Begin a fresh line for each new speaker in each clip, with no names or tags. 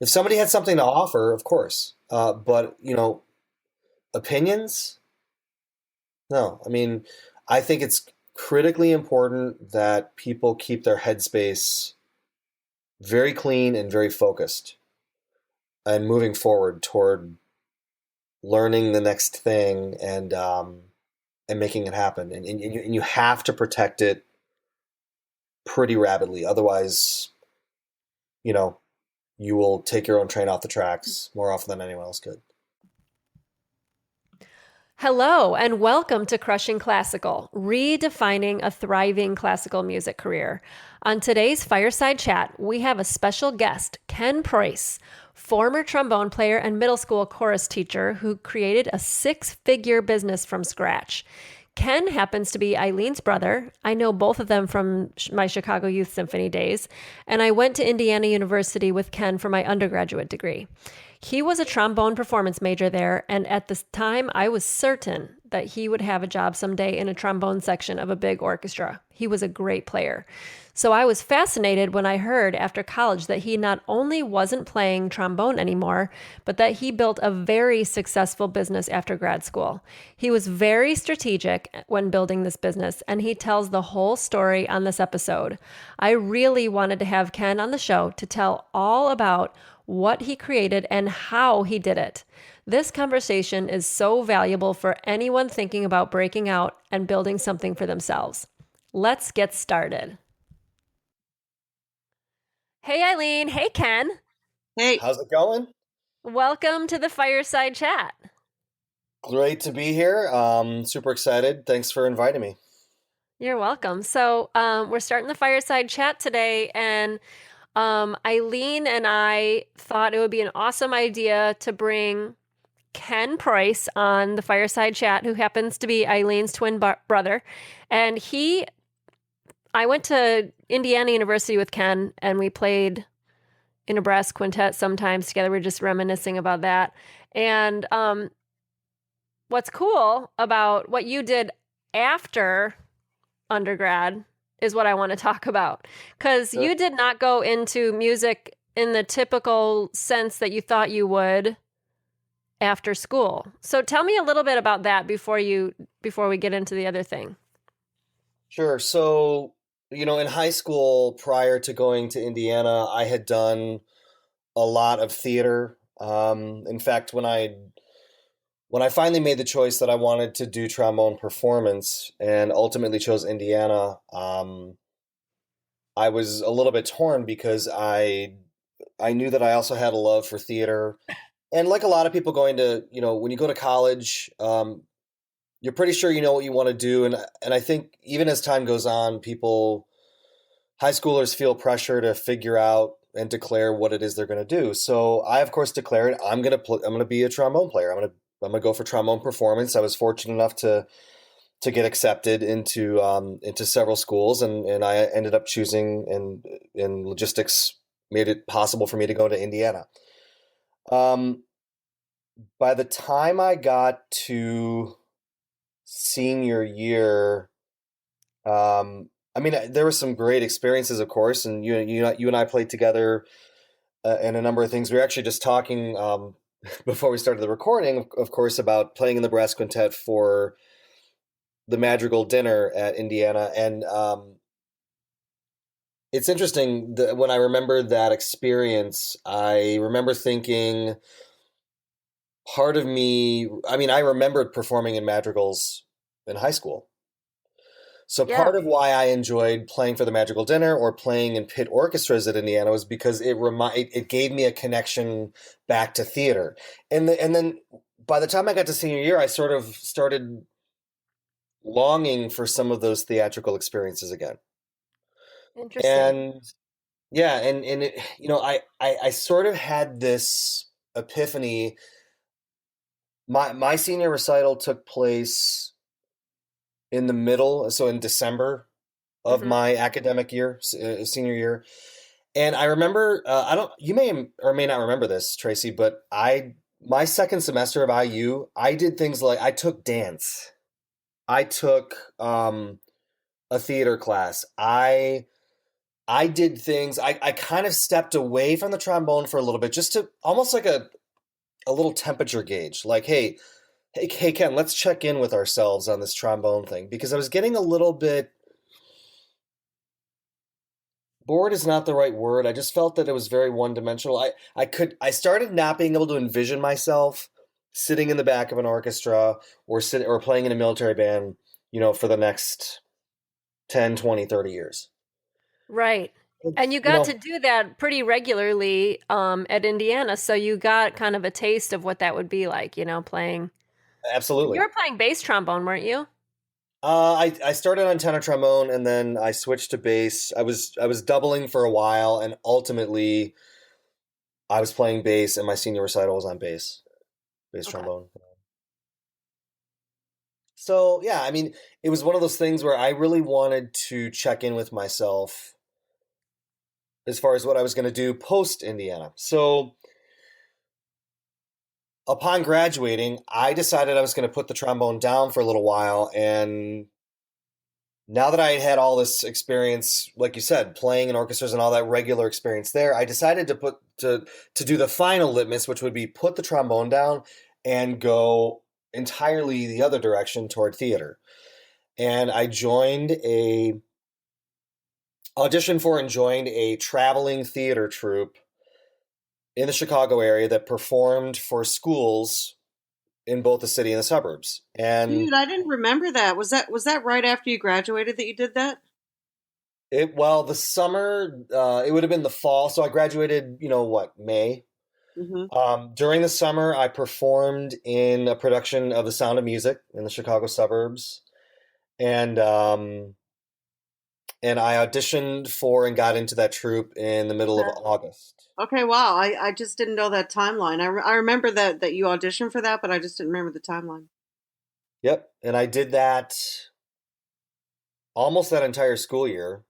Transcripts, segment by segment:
If somebody had something to offer, of course. But opinions? No. I mean, I think it's critically important that people keep their headspace very clean and very focused and moving forward toward learning the next thing and making it happen. And you have to protect it pretty rapidly. Otherwise, you know, you will take your own train off the tracks more often than anyone else could.
Hello, and welcome to Crushing Classical, redefining a thriving classical music career. On today's Fireside Chat, we have a special guest, Ken Preuss, former trombone player and middle school chorus teacher who created a six-figure business from scratch. Ken happens to be Eileen's brother. I know both of them from my Chicago Youth Symphony days, and I went to Indiana University with Ken for my undergraduate degree. He was a trombone performance major there, and at the time, I was certain that he would have a job someday in a trombone section of a big orchestra. He was a great player. So I was fascinated when I heard after college that he not only wasn't playing trombone anymore, but that he built a very successful business after grad school. He was very strategic when building this business, and he tells the whole story on this episode. I really wanted to have Ken on the show to tell all about what he created and how he did it. This conversation is so valuable for anyone thinking about breaking out and building something for themselves. Let's get started. Hey, Eileen. Hey, Ken.
Hey,
How's it going?
Welcome to the Fireside Chat.
Great to be here. Super excited. Thanks for inviting me.
You're welcome. So, we're starting the Fireside Chat today, and Eileen and I thought it would be an awesome idea to bring Ken Preuss on the Fireside Chat, who happens to be Eileen's twin brother. And I went to Indiana University with Ken, and we played in a brass quintet sometimes together. We're just reminiscing about that. And what's cool about what you did after undergrad is what I want to talk about. Because
Sure.
you did not go into music in the typical sense that you thought you would after school. So tell me a little bit about that before we get into the other thing.
Sure. So, in high school, prior to going to Indiana, I had done a lot of theater. In fact, when I finally made the choice that I wanted to do trombone performance and ultimately chose Indiana, I was a little bit torn because I knew that I also had a love for theater. And like a lot of people going to, when you go to college, you're pretty sure you know what you want to do. And I think even as time goes on, high schoolers feel pressure to figure out and declare what it is they're going to do. So I, of course, declared I'm going to be a trombone player. I'm going to go for trombone performance. I was fortunate enough to get accepted into several schools, and I ended up choosing, and logistics made it possible for me to go to Indiana. Um, by the time I got to senior year, I mean, there were some great experiences, of course, and you and I played together in a number of things. We were actually just talking before we started the recording, of course, about playing in the brass quintet for the Madrigal dinner at Indiana, and it's interesting that when I remember that experience, I remember thinking part of me. I mean, I remembered performing in madrigals in high school. So
Yeah,
part of why I enjoyed playing for the Madrigal Dinner or playing in pit orchestras at Indiana was because it gave me a connection back to theater. And then by the time I got to senior year, I sort of started longing for some of those theatrical experiences again.
interesting.
And yeah, and it, I sort of had this epiphany. My senior recital took place in the middle, so in December of
Hmm.
my academic year, senior year. And I remember, I don't, you may or may not remember this, Tracy, but my second semester of IU, I did things like I took dance. I took a theater class. I I did things. I kind of stepped away from the trombone for a little bit, just to almost like a little temperature gauge. Like, hey, Ken, let's check in with ourselves on this trombone thing because I was getting a little bit bored is not the right word. I just felt that it was very one dimensional. I started not being able to envision myself sitting in the back of an orchestra or playing in a military band, for the next 10, 20, 30 years.
Right. And you
You
got to
know,
do that pretty regularly at Indiana, so you got kind of a taste of what that would be like, playing. You
absolutely.
were playing bass trombone, weren't you?
I started on tenor trombone and then I switched to bass. I was doubling for a while and ultimately I was playing bass and my senior recital was on bass
Okay.
trombone. So yeah, I mean, it was one of those things where I really wanted to check in with myself as far as what I was going to do post Indiana. So upon graduating, I decided I was going to put the trombone down for a little while. And now that I had all this experience, like you said, playing in orchestras and all that regular experience there, I decided to do the final litmus, which would be put the trombone down and go entirely the other direction toward theater. And I joined a auditioned for and joined a traveling theater troupe in the Chicago area that performed for schools in both the city and the suburbs. And
Dude, I didn't remember that. Was that right after you graduated that you did that?
the summer, it would have been the fall. So I graduated, May.
Hmm.
During the summer, I performed in a production of The Sound of Music in the Chicago suburbs. And, and I auditioned for and got into that troupe in the middle of August.
Okay, wow. I just didn't know that timeline. I remember that you auditioned for that, but I just didn't remember the timeline.
Yep. And I did that almost that entire school year.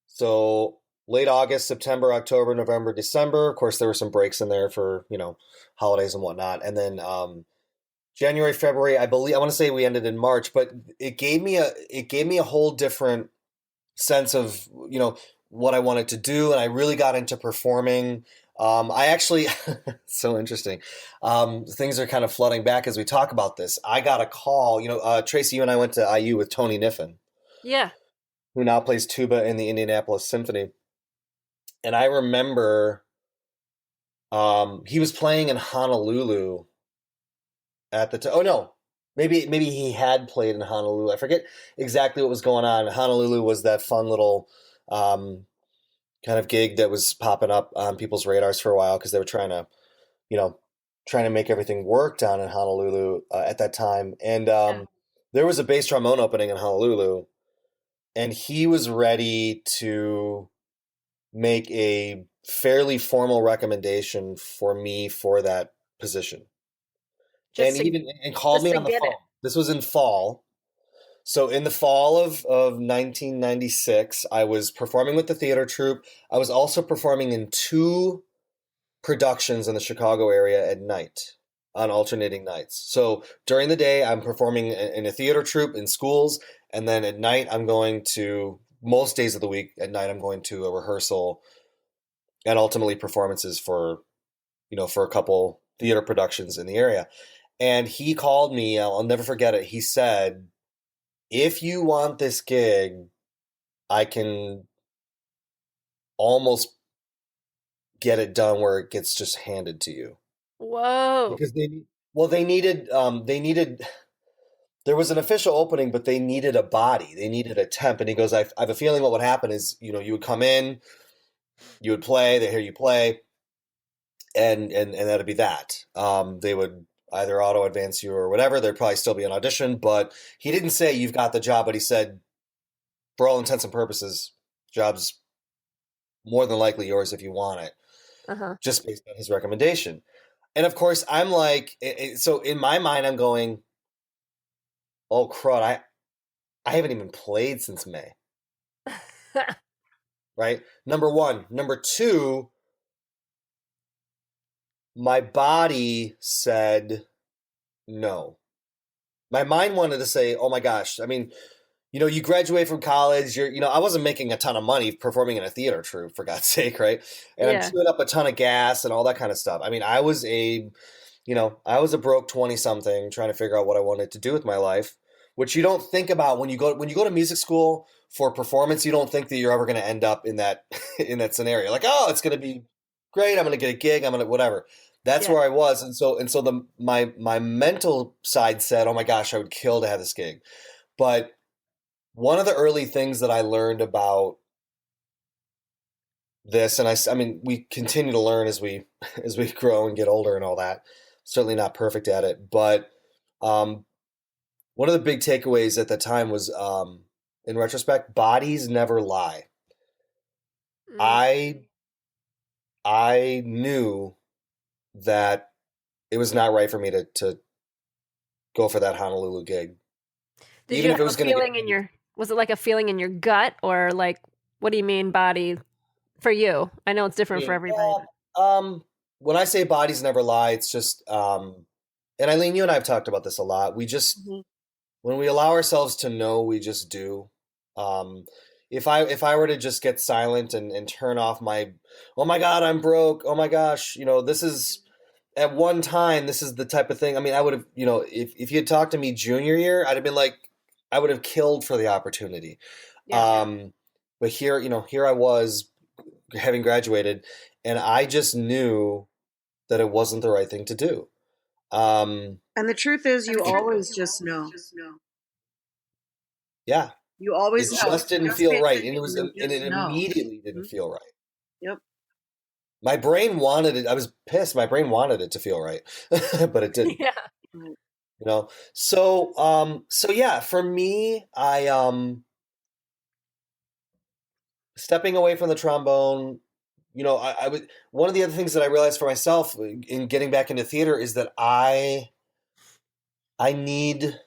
So late August, September, October, November, December. Of course, there were some breaks in there for, holidays and whatnot. And then January, February, I want to say we ended in March, but it gave me a whole different sense of, what I wanted to do. And I really got into performing. I actually, so interesting. Things are kind of flooding back as we talk about this. I got a call, Tracy, you and I went to IU with Tony Niffen,
Yeah.
who now plays tuba in the Indianapolis Symphony. And I remember he was playing in Honolulu at the time. Oh no, maybe he had played in Honolulu. I forget exactly what was going on. Honolulu was that fun little um, kind of gig that was popping up on people's radars for a while because they were you know, trying to make everything work down in Honolulu at that time. And
Yeah.
there was a bass trombone opening in Honolulu, and he was ready to make a fairly formal recommendation for me for that position. And
Just to
even and called
just
me
to
on the
get
phone.
it.
This was in fall. So in the fall of 1996, I was performing with the theater troupe. I was also performing in two productions in the Chicago area at night on alternating nights. So during the day, I'm performing in a theater troupe in schools, and then at night, I'm going to most days of the week. At night, I'm going to a rehearsal and ultimately performances for a couple theater productions in the area. And he called me. I'll never forget it. He said, "If you want this gig, I can almost get it done where it gets just handed to you."
Whoa.
Because they needed there was an official opening, but they needed a body. They needed a temp. And he goes, I have a feeling what would happen is, you would come in, you would play, they hear you play, and that'd be that. They would either auto advance you or whatever. There'd probably still be an audition, but he didn't say you've got the job, but he said, for all intents and purposes, job's more than likely yours if you want it,
Uh-huh.
just based on his recommendation. And of course, I'm like, so in my mind, I'm going, oh crud, I haven't even played since May, right? Number one. Number two, my body said no. My mind wanted to say, oh my gosh. I mean, you graduate from college, I wasn't making a ton of money performing in a theater troupe, for God's sake, right? And I'm
Yeah.
chewing up a ton of gas and all that kind of stuff. I mean, I was a broke 20 something trying to figure out what I wanted to do with my life, which you don't think about when you go to music school for performance. You don't think that you're ever going to end up in that in that scenario. Like, oh, it's going to be great. I'm going to get a gig. I'm going to whatever. That's
Yeah.
where I was, and so my mental side said, "Oh my gosh, I would kill to have this gig." But one of the early things that I learned about this, and I mean, we continue to learn as we as we grow and get older and all that. Certainly not perfect at it, but um, one of the big takeaways at the time was, in retrospect, bodies never lie.
Mm.
I I knew that it was not right for me to go for that Honolulu gig,
Did
even
you
if it
have a
was going to get
feeling in
me.
your, was it like a feeling in your gut, or like, what do you mean body for you? I know it's different for everybody,
Yeah,
but
when I say bodies never lie, it's just, and Eileen, you and I have talked about this a lot.
Mhm.
When we allow ourselves to know, we just do. Um, if I were to just get silent and turn off my, oh my God, I'm broke. Oh my gosh, this is at one time, this is the type of thing. I mean, I would have, if you had talked to me junior year, I'd have been like, I would have killed for the opportunity.
yeah.
But here I was having graduated, and I just knew that it wasn't the right thing to do. Um,
And the truth is,
And
you
the truth is,
always just know.
yeah,
You
it
always know.
just didn't
Just pay
feel right, and
attention. You'll
it
just know.
immediately didn't
Mhm.
feel right.
Yep.
My brain wanted it. I was pissed. My brain wanted it to feel right, but it didn't.
yeah.
Right.
So yeah, for me, stepping away from the trombone. I would. One of the other things that I realized for myself in getting back into theater is that I need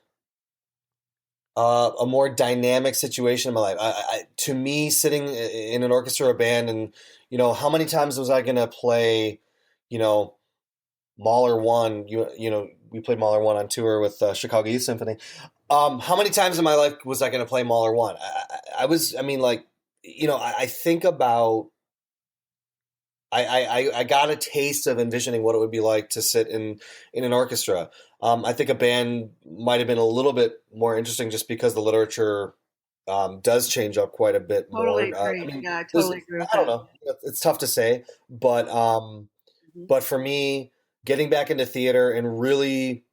a more dynamic situation in my life. To me, sitting in an orchestra or a band, and how many times was I going to play, you know, Mahler one? We played Mahler one on tour with Chicago Youth Symphony. How many times in my life was I going to play Mahler one? I was. I mean, like, I think about. I got a taste of envisioning what it would be like to sit in an orchestra. I think a band might have been a little bit more interesting just because the literature does change up quite a bit
Totally
more. I
agree.
mean,
Yeah, I
there's
totally agree with
I don't
that.
know, it's tough to say, but
Mhm.
but for me, getting back into theater and really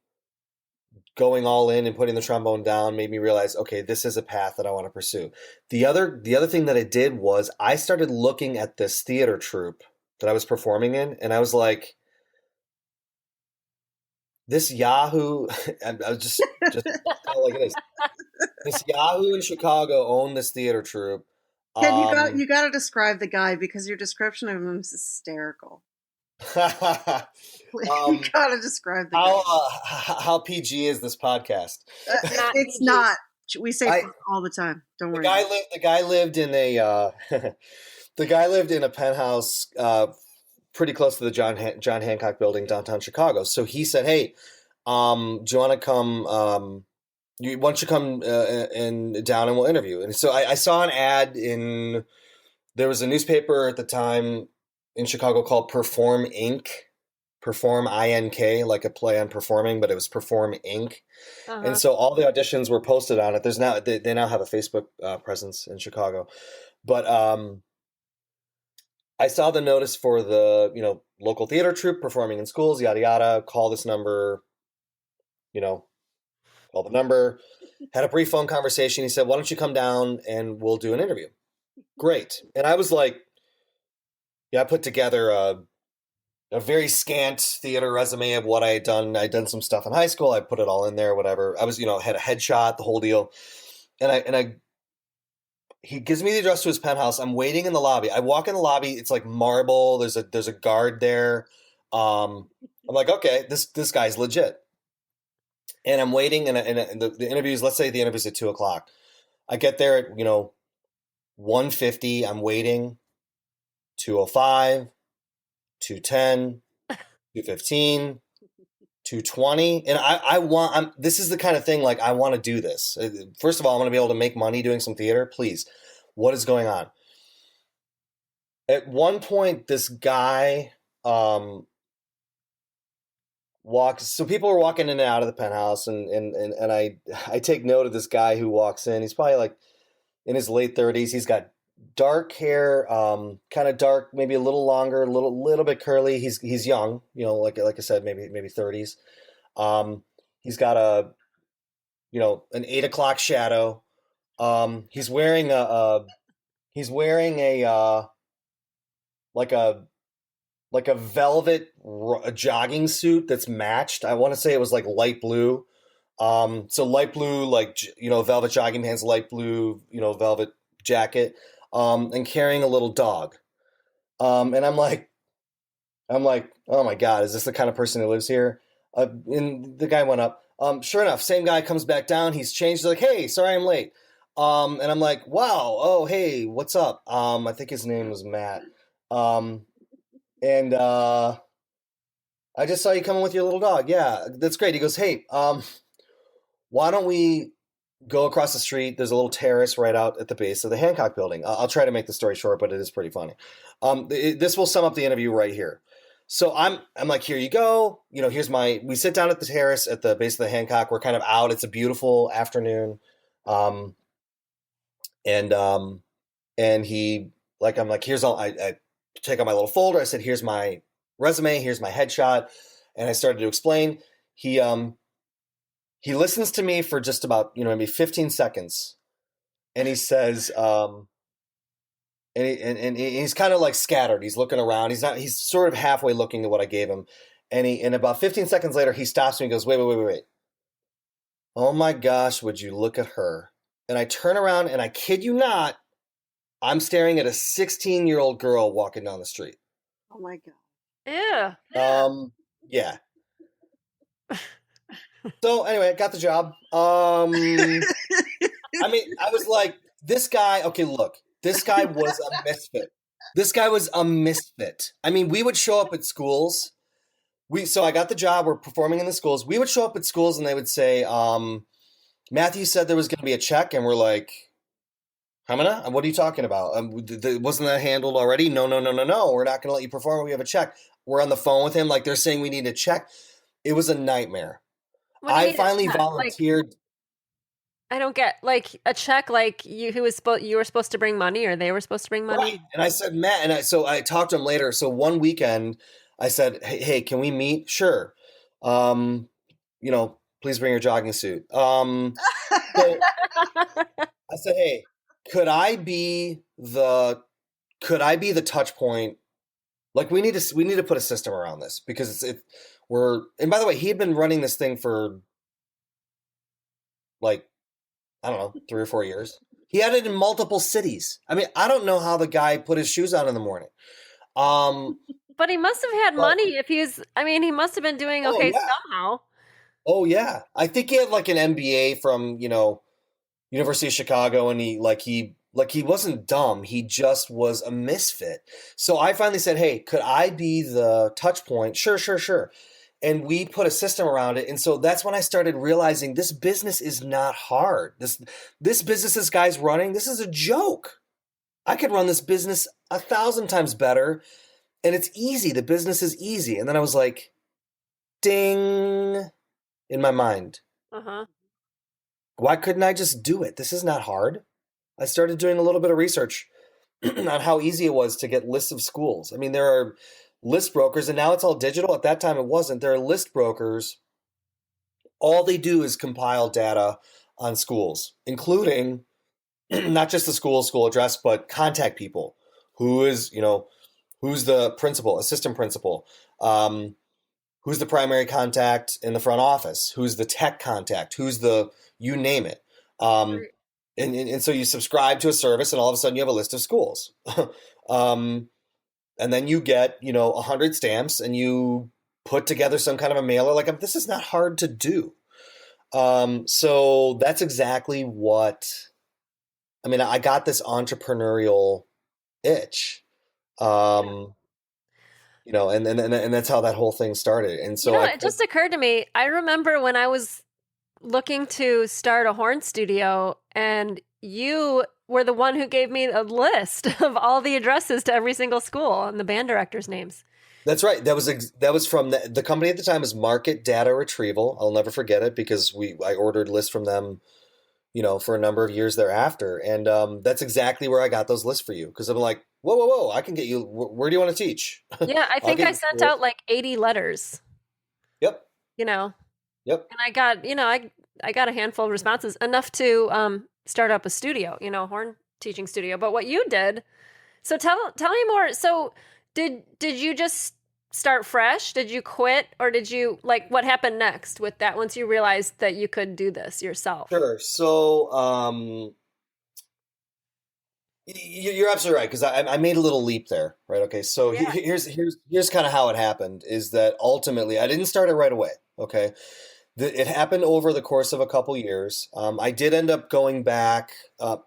going all in and putting the trombone down made me realize, okay, this is a path that I want to pursue. The other thing that I did was I started looking at this theater troupe that I was performing in, and I was like, this Yahoo, I was just tell it like it is. This Yahoo in Chicago owned this theater troupe.
Ken, you
Um,
got to describe the guy because your description of him is hysterical. You
um,
got to describe the guy.
how PG is this podcast?
Not
It's
PG.
not. We say
I
fuck all the time. Don't
the
worry about
guy
it.
lived the guy lived in a the guy lived in a penthouse pretty close to the John Hancock Building downtown Chicago. So he said, "Hey, do you want to come? Why don't you come and down and we'll interview?" And so I saw an ad in there was a newspaper at the time in Chicago called Perform Inc. Perform INK, like a play on performing, but it was Perform Inc. And
Uh-huh.
so all the auditions were posted on it. There's now they now have a Facebook presence in Chicago, but I saw the notice for the local theater troupe performing in schools, yada yada. Call this number, you know, call the number. Had a brief phone conversation. He said, "Why don't you come down and we'll do an interview?" Great. And I was like, yeah, I put together a very scant theater resume of what I had done. I'd done some stuff in high school. I put it all in there, whatever. I was, had a headshot, the whole deal. And I he gives me the address to his penthouse. I'm waiting in the lobby. I walk in the lobby. It's like marble. There's a guard there. I'm like, okay, this guy's legit. And I'm waiting, and the interviews. Let's say the interview's at 2 o'clock. I get there at 1:50. I'm waiting. 2:05, 2:10, 2:15, 220, and I want. This is the kind of thing like I want to do this. First of all, I want to be able to make money doing some theater. Please, what is going on? At one point, this guy walks. So people are walking in and out of the penthouse, and I take note of this guy who walks in. He's probably like in his late 30s. He's got dark hair, kind of dark, maybe a little longer, a little bit curly. He's young, like I said, maybe 30s. He's got an 8 o'clock shadow. He's wearing a like a velvet jogging suit that's matched. I want to say it was like light blue. So light blue, like velvet jogging pants, light blue, velvet jacket, and carrying a little dog. And I'm like, oh my God, is this the kind of person who lives here? And the guy went up. Sure enough, same guy comes back down. He's changed. He's like, hey, sorry I'm late. And I'm like, wow, oh hey, what's up? I think his name was Matt. And I just saw you coming with your little dog. Yeah, that's great. He goes, hey, why don't we go across the street? There's a little terrace right out at the base of the Hancock building. I'll try to make the story short, but it is pretty funny. This will sum up the interview right here. So I'm like, here you go. We sit down at the terrace at the base of the Hancock. We're kind of out. It's a beautiful afternoon. And he, like, I'm like, here's all, I take out my little folder. I said, here's my resume. Here's my headshot. And I started to explain. He listens to me for just about, maybe 15 seconds. And he says, and he's kind of like scattered. He's looking around. He's sort of halfway looking at what I gave him. And about 15 seconds later, he stops me and goes, wait. Oh my gosh, would you look at her? And I turn around and I kid you not, I'm staring at a 16-year-old girl walking down the street.
Oh my God.
Yeah.
Yeah. So anyway, I got the job. I was like, this guy, okay, look, this guy was a misfit. This guy was a misfit. We would show up at schools. So I got the job. We're performing in the schools. We would show up at schools and they would say, Matthew said there was going to be a check. And we're like, Hamina, what are you talking about? Wasn't that handled already? No. We're not going to let you perform. We have a check. We're on the phone with him. Like they're saying we need a check. It was a nightmare. I finally volunteered.
I don't get a check. Like you were supposed to bring money, or they were supposed to bring money.
Right. And I said, Matt, so I talked to him later. So one weekend, I said, hey, can we meet? Sure. Please bring your jogging suit. So I said, hey, could I be the touch point? Like we need to put a system around this because and by the way, he had been running this thing for like, I don't know, 3 or 4 years. He had it in multiple cities. I don't know how the guy put his shoes on in the morning.
But he must have had money if he must have been doing okay somehow.
Oh yeah. I think he had like an MBA from, University of Chicago, and he wasn't dumb. He just was a misfit. So I finally said, hey, could I be the touch point? Sure. And we put a system around it. And so that's when I started realizing this business is not hard. This business this guy's running, this is a joke. I could run this business 1,000 times better. And it's easy. The business is easy. And then I was like, ding, in my mind.
Uh-huh.
Why couldn't I just do it? This is not hard. I started doing a little bit of research on how easy it was to get lists of schools. There are list brokers, and now it's all digital. At that time, it wasn't. There are list brokers. All they do is compile data on schools, including not just the school address, but contact people. Who's the principal, assistant principal? Who's the primary contact in the front office? Who's the tech contact? Who's you name it. And so you subscribe to a service, and all of a sudden you have a list of schools. And then you get, 100 stamps, and you put together some kind of a mailer. Like, this is not hard to do. So that's exactly what, I got this entrepreneurial itch. and that's how that whole thing started. And
You
so
know,
I
it
put
just occurred to me. I remember when I was looking to start a horn studio, and you were the one who gave me a list of all the addresses to every single school and the band directors' names.
That's right. That was from the company at the time is Market Data Retrieval. I'll never forget it because we I ordered lists from them, for a number of years thereafter. And that's exactly where I got those lists for you because I'm like, whoa, whoa, whoa! I can get you. Where do you want to teach?
Yeah, I
I'll
think
get
I
you.
sent out like 80 letters,
Yep,
you know,
yep.
and I got, I got a handful of responses, enough to start up a studio, horn teaching studio. But what you did, so tell me more. So did you just start fresh? Did you quit, or did you like what happened next with that once you realized that you could do this yourself?
Sure. So you're absolutely right because I made a little leap there, right? Okay, so
Yeah.
here's kind of how it happened is that ultimately I didn't start it right away. Okay, it happened over the course of a couple years. I did end up going back.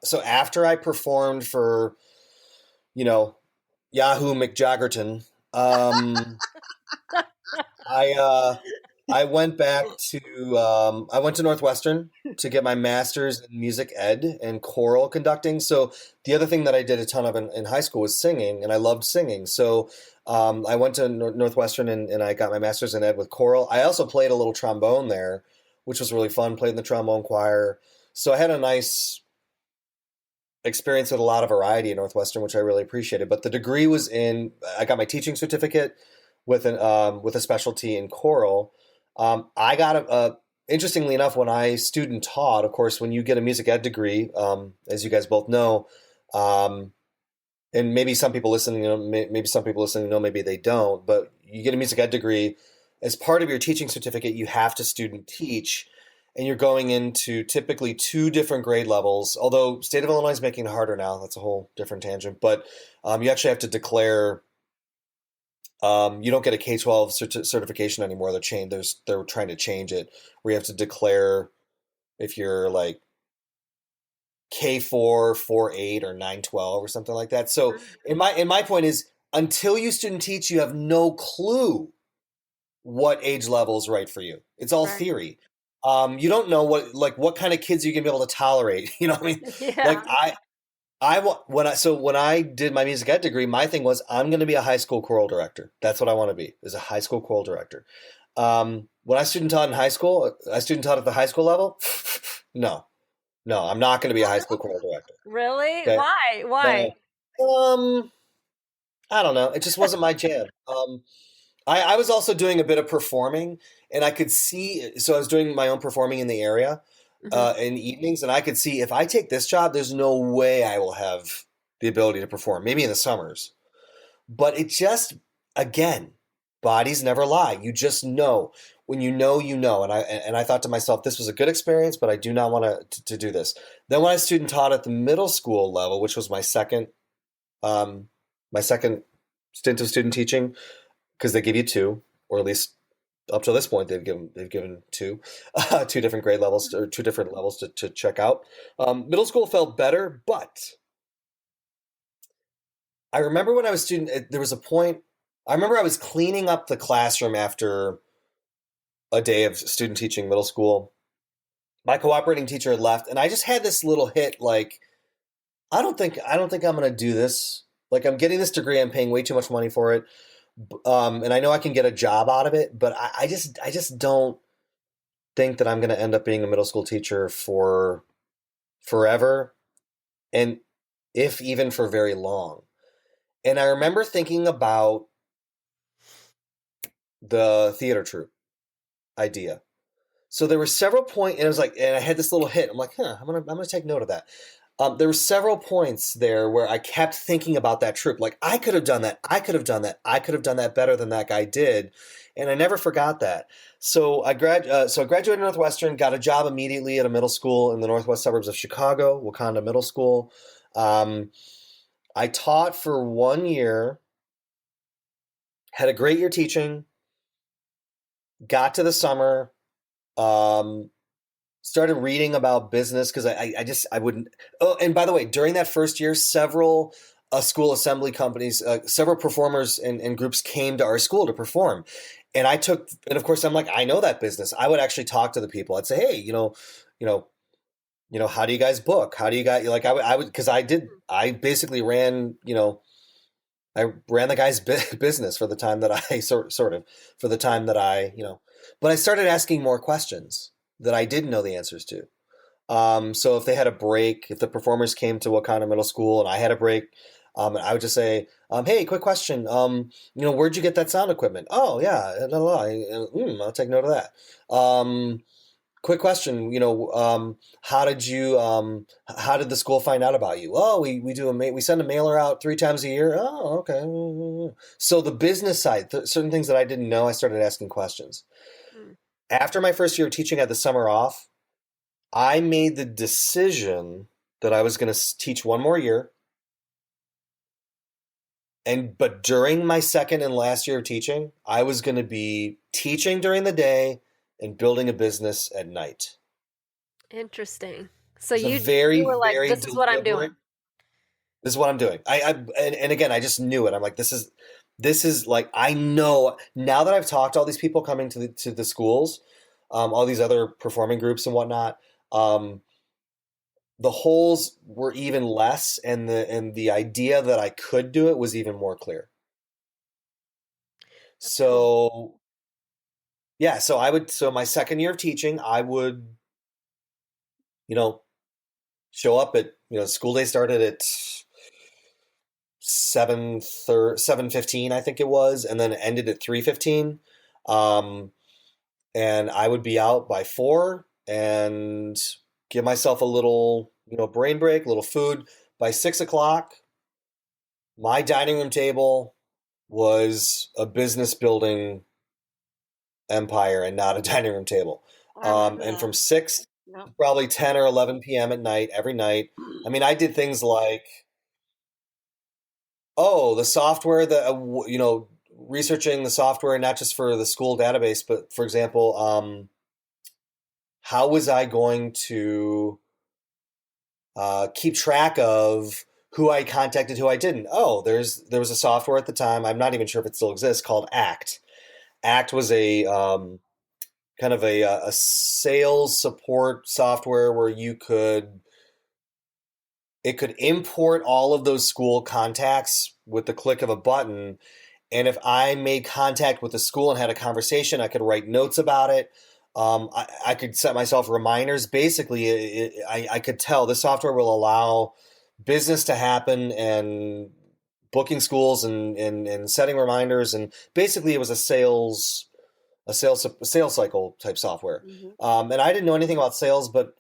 So after I performed for you know Yahoo McJaggerton, I I went back to I went to Northwestern to get my master's in music ed and choral conducting. So the other thing that I did a ton of in high school was singing, and I loved singing. So I went to Northwestern and I got my master's in ed with choral. I also played a little trombone there, which was really fun. Played in the trombone choir. So I had a nice experience with a lot of variety at Northwestern, which I really appreciated. But the degree was in. I got my teaching certificate with a specialty in choral. I got interestingly enough, when I student taught, of course, when you get a music ed degree, as you guys both know, um, and maybe some people listening, maybe some people listening know, maybe they don't, but you get a music ed degree as part of your teaching certificate. You have to student teach, and you're going into typically two different grade levels. Although state of Illinois is making it harder now, that's a whole different tangent. But you actually have to declare. You don't get a K-12 certification anymore. They're trying to change it, where you have to declare if you're like K4, 4.8, or 9.12 or something like that. So in my point is until you student teach, you have no clue what age level is right for you. It's all
Right.
theory. You don't know what kind of kids you're gonna be able to tolerate. You know what I mean? Like
Yeah.
when I did my music ed degree, my thing was I'm going to be a high school choral director. That's what I want to be, is a high school choral director. When I student taught in high school, I student taught at the high school level. No, no, I'm not going to be a high school choral director.
Really?
Okay,
Why?
no.
Why?
I don't know. It just wasn't my jam. I was also doing a bit of performing, and I could see. So I was doing my own performing in the area
Hmm.
in evenings, and I could see if I take this job, there's no way I will have the ability to perform. Maybe in the summers, but it just again, bodies never lie. You just know when you know, you know. And I thought to myself, this was a good experience, but I do not want to do this. Then when I student taught at the middle school level, which was um, my second stint of student teaching, because they give you two, or at least up to this point they've given two, two different grade levels or two different levels to check out. Middle school felt better, but I remember when I was student, there was a point. I remember I was cleaning up the classroom after a day of student teaching middle school. My cooperating teacher had left, and I just had this little hit like I don't think I'm going to do this. Like I'm getting this degree, I'm paying way too much money for it, and I know I can get a job out of it, but I just don't think that I'm going to end up being a middle school teacher for forever, and if even for very long. And I remember thinking about the theater troupe idea. So there were several points, and it was like, and I had this little hit. I'm like, I'm gonna take note of that. There were several points there where I kept thinking about that troupe. Like I could have done that. I could have done that. I could have done that better than that guy did, and I never forgot that. So I graduated Northwestern, got a job immediately at a middle school in the northwest suburbs of Chicago, Wakanda Middle School. Um, I taught for 1 year, had a great year teaching. Got to the summer. Um, Started reading about business because I wouldn't. Oh, and by the way, during that first year, several a school assembly companies, several performers and groups came to our school to perform. And of course, I'm like, I know that business. I would actually talk to the people. I'd say, hey, you know, how do you guys book? How do you guys like? I would, because I basically ran, I ran the guy's business for the time that I sort of for the time that but I started asking more questions that I didn't know the answers to. So if they had a break, if the performers came to Wakanda Middle School and I had a break, I would just say, "Hey, quick question. Where'd you get that sound equipment? Oh, yeah, blah, blah, I'll take note of that. Quick question. How did the school find out about you? Oh, we send a mailer out 3 times a year. Oh, okay. So the business side, certain things that I didn't know, I started asking questions.
Mm.
After my first year of teaching, I had the summer off. I made the decision that I was going to teach one more year. But during my second and last year of teaching, I was going to be teaching during the day and building a business at night.
Interesting. So
It's a
you
very,
were like,
very
this is what I'm doing.
deliberate. This is what I'm doing. And again, I just knew it. I'm like, this is like, I know now that I've talked to all these people coming to the schools, all these other performing groups and whatnot. The holes were even less, and the idea that I could do it was even more clear.
That's cool.
So yeah, so my second year of teaching, I would, you know, show up at, school day started at 7:15, I think it was, and then it ended at 3:15. Um, and I would be out by 4 and give myself a little, brain break, a little food. By 6 o'clock, my dining room table was a business building empire and not a dining room table.
I remember
And from
that.
6
Yep.
to probably 10 or 11 p.m. at night, every night. I mean, I did things like, the software that, researching the software, not just for the school database, but for example, how was I going to keep track of who I contacted, who I didn't? Oh, there was a software at the time. I'm not even sure if it still exists, called Act. Act was a kind of a sales support software where it could import all of those school contacts with the click of a button. And if I made contact with the school and had a conversation, I could write notes about it. I could set myself reminders. Basically, I could tell this software will allow business to happen and booking schools and setting reminders. And basically, it was a sales cycle type software.
Hmm.
And I didn't know anything about sales, but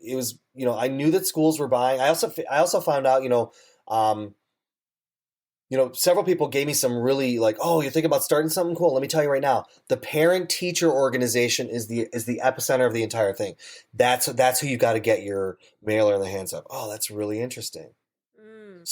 it was, I knew that schools were buying. I also found out, um, several people gave me some really like, oh, you're thinking about starting something cool. Let me tell you right now, the parent teacher organization is the epicenter of the entire thing. That's who you got to get your mailer in the hands of. Oh, that's really interesting.
Mm.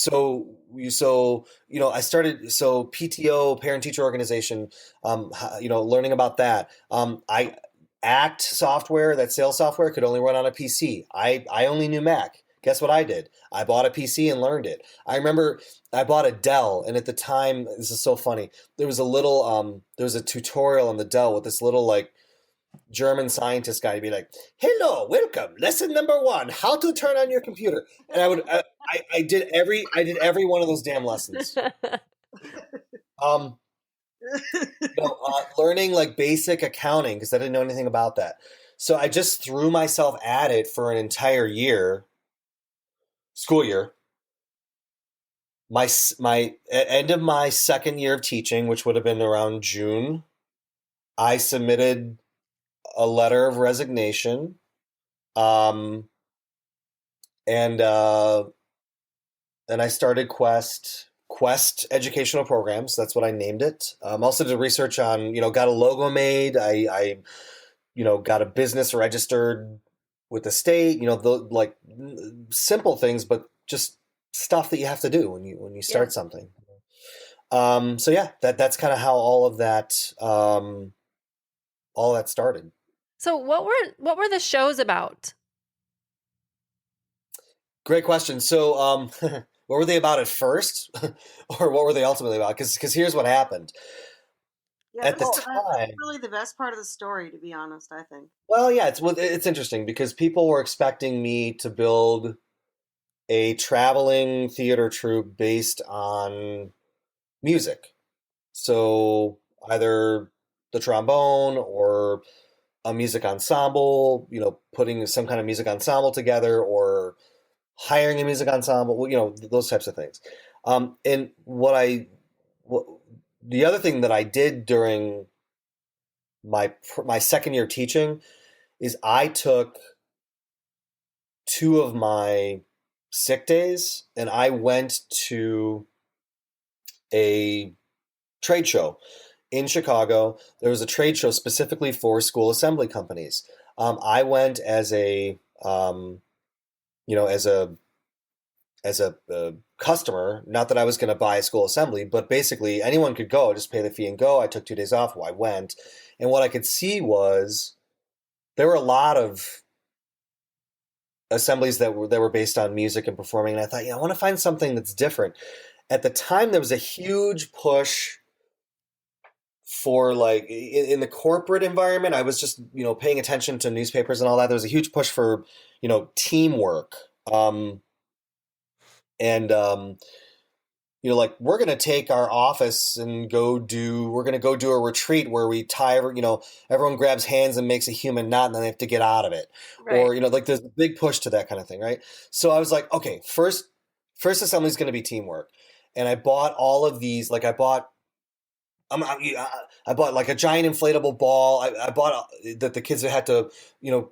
I started PTO, parent teacher organization. Learning about that. I Act software, that sales software, could only run on a PC. I only knew Mac. Guess what I did? I bought a PC and learned it. I remember I bought a Dell, and at the time, this is so funny. There was a tutorial on the Dell with this little like German scientist guy to be like, "Hello, welcome. Lesson number 1: how to turn on your computer." And I did every one of those damn lessons. Um, Learning like basic accounting because I didn't know anything about that. So I just threw myself at it for an entire school year. End of my second year of teaching, which would have been around June, I submitted a letter of resignation. Um, and I started Quest Educational Programs. That's what I named it. Also did research on, got a logo made. I got a business registered with the state. Like simple things, but just stuff that you have to do when you
Yeah.
start something. So yeah, that's kind of how all that started.
So what were the shows about?
Great question. So what were they about at first, or what were they ultimately about? Because here's what happened
Yeah,
at the
that's
time.
really the best part of the story, to be honest, I think.
Well, yeah, it's interesting because people were expecting me to build a traveling theater troupe based on music. So either the trombone or a music ensemble, putting some kind of music ensemble together or hiring a music ensemble, those types of things. And what, the other thing that I did during my second year teaching is I took two of my sick days and I went to a trade show in Chicago. There was a trade show specifically for school assembly companies. I went as um, as a customer. Not that I was going to buy a school assembly, but basically anyone could go, just pay the fee and go. I took 2 days off. I went, and what I could see was there were a lot of assemblies that were based on music and performing, and I thought, I want to find something that's different. At the time, there was a huge push for like in the corporate environment. I was just paying attention to newspapers and all that. There was a huge push for teamwork, and like we're going to take our office and we're going to go do a retreat where we everyone grabs hands and makes a human knot and then they have to get out of it.
Right.
Or like there's a big push to that kind of thing, right? So I was like, okay, first assembly is going to be teamwork. And I bought all of these, like I bought like a giant inflatable ball. I bought that the kids had to,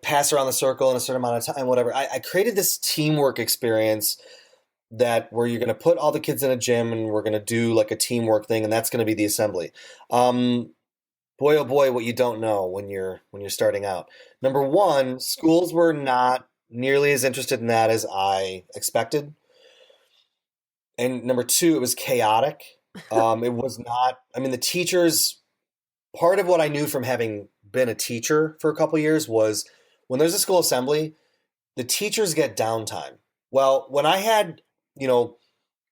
pass around the circle in a certain amount of time, whatever. I created this teamwork experience that where you're going to put all the kids in a gym and we're going to do like a teamwork thing, and that's going to be the assembly. Um, Boy, oh boy, what you don't know when you're starting out. Number one, schools were not nearly as interested in that as I expected, and number two, it was chaotic. It was not. I mean, the teachers. Part of what I knew from having been a teacher for a couple years was when there's a school assembly, the teachers get downtime. Well, when I had, you know,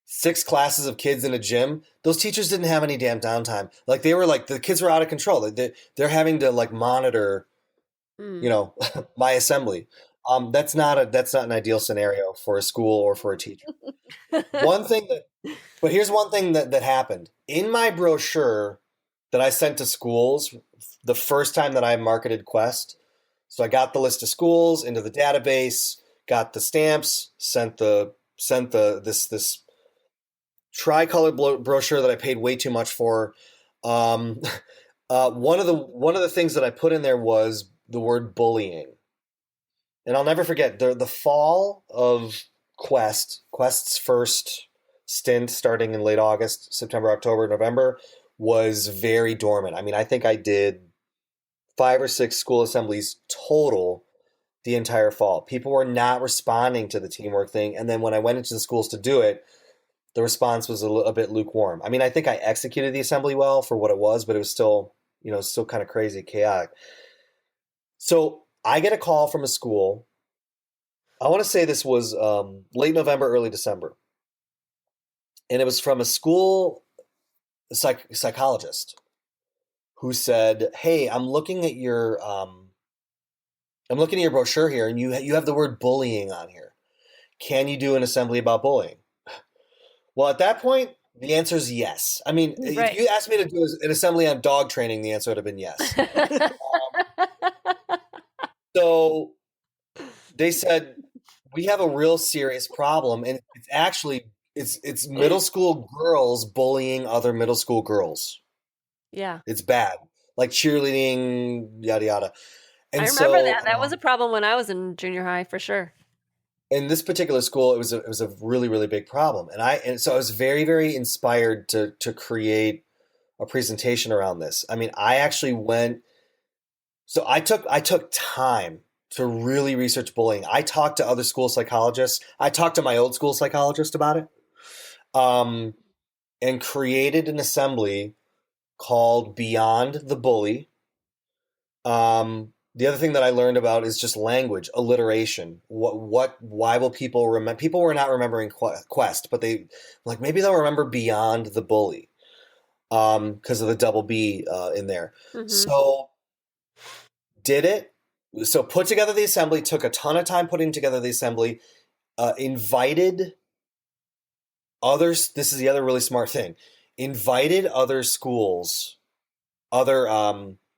6 classes of kids in a gym, those teachers didn't have any damn downtime. Like they were like the kids were out of control. They're having to like monitor,
Mm.
my assembly. That's not an ideal scenario for a school or for a teacher. One thing that But here's one thing that happened. In my brochure that I sent to schools the first time that I marketed Quest, so I got the list of schools into the database, got the stamps, sent the this tricolor brochure that I paid way too much for. Um, one of the things that I put in there was the word bullying, and I'll never forget the fall of Quest's first stint, starting in late August, September, October, November, was very dormant. I mean, I think I did 5 or 6 school assemblies total the entire fall. People were not responding to the teamwork thing, and then when I went into the schools to do it, the response was a bit lukewarm. I mean, I think I executed the assembly well for what it was, but it was still kind of crazy, chaotic. So I get a call from a school. I want to say this was late November, early December, and it was from a school psychologist who said, "Hey, I'm looking at your brochure here, and you have the word bullying on here. Can you do an assembly about bullying?" Well, at that point, the answer is yes. I mean, if
Right.
you asked me to do an assembly on dog training, the answer would have been yes. So they said we have a real serious problem, and it's actually it's middle school girls bullying other middle school girls.
Yeah.
It's bad, like cheerleading, yada yada.
I
And
remember
so,
that. That was a problem when I was in junior high for sure.
in this particular school, it was a really really big problem, and so I was very very inspired to create a presentation around this. I mean, I actually went. So I took time to really research bullying. I talked to other school psychologists. I talked to my old school psychologist about it, um, and created an assembly called Beyond the Bully. The other thing that I learned about is just language, alliteration. Why will people remember? People were not remembering Quest, but they like maybe they'll remember Beyond the Bully, because of the double B in there.
Mm-hmm.
So did it. So put together the assembly. Took a ton of time putting together the assembly. Invited others. This is the other really smart thing. Invited other schools, other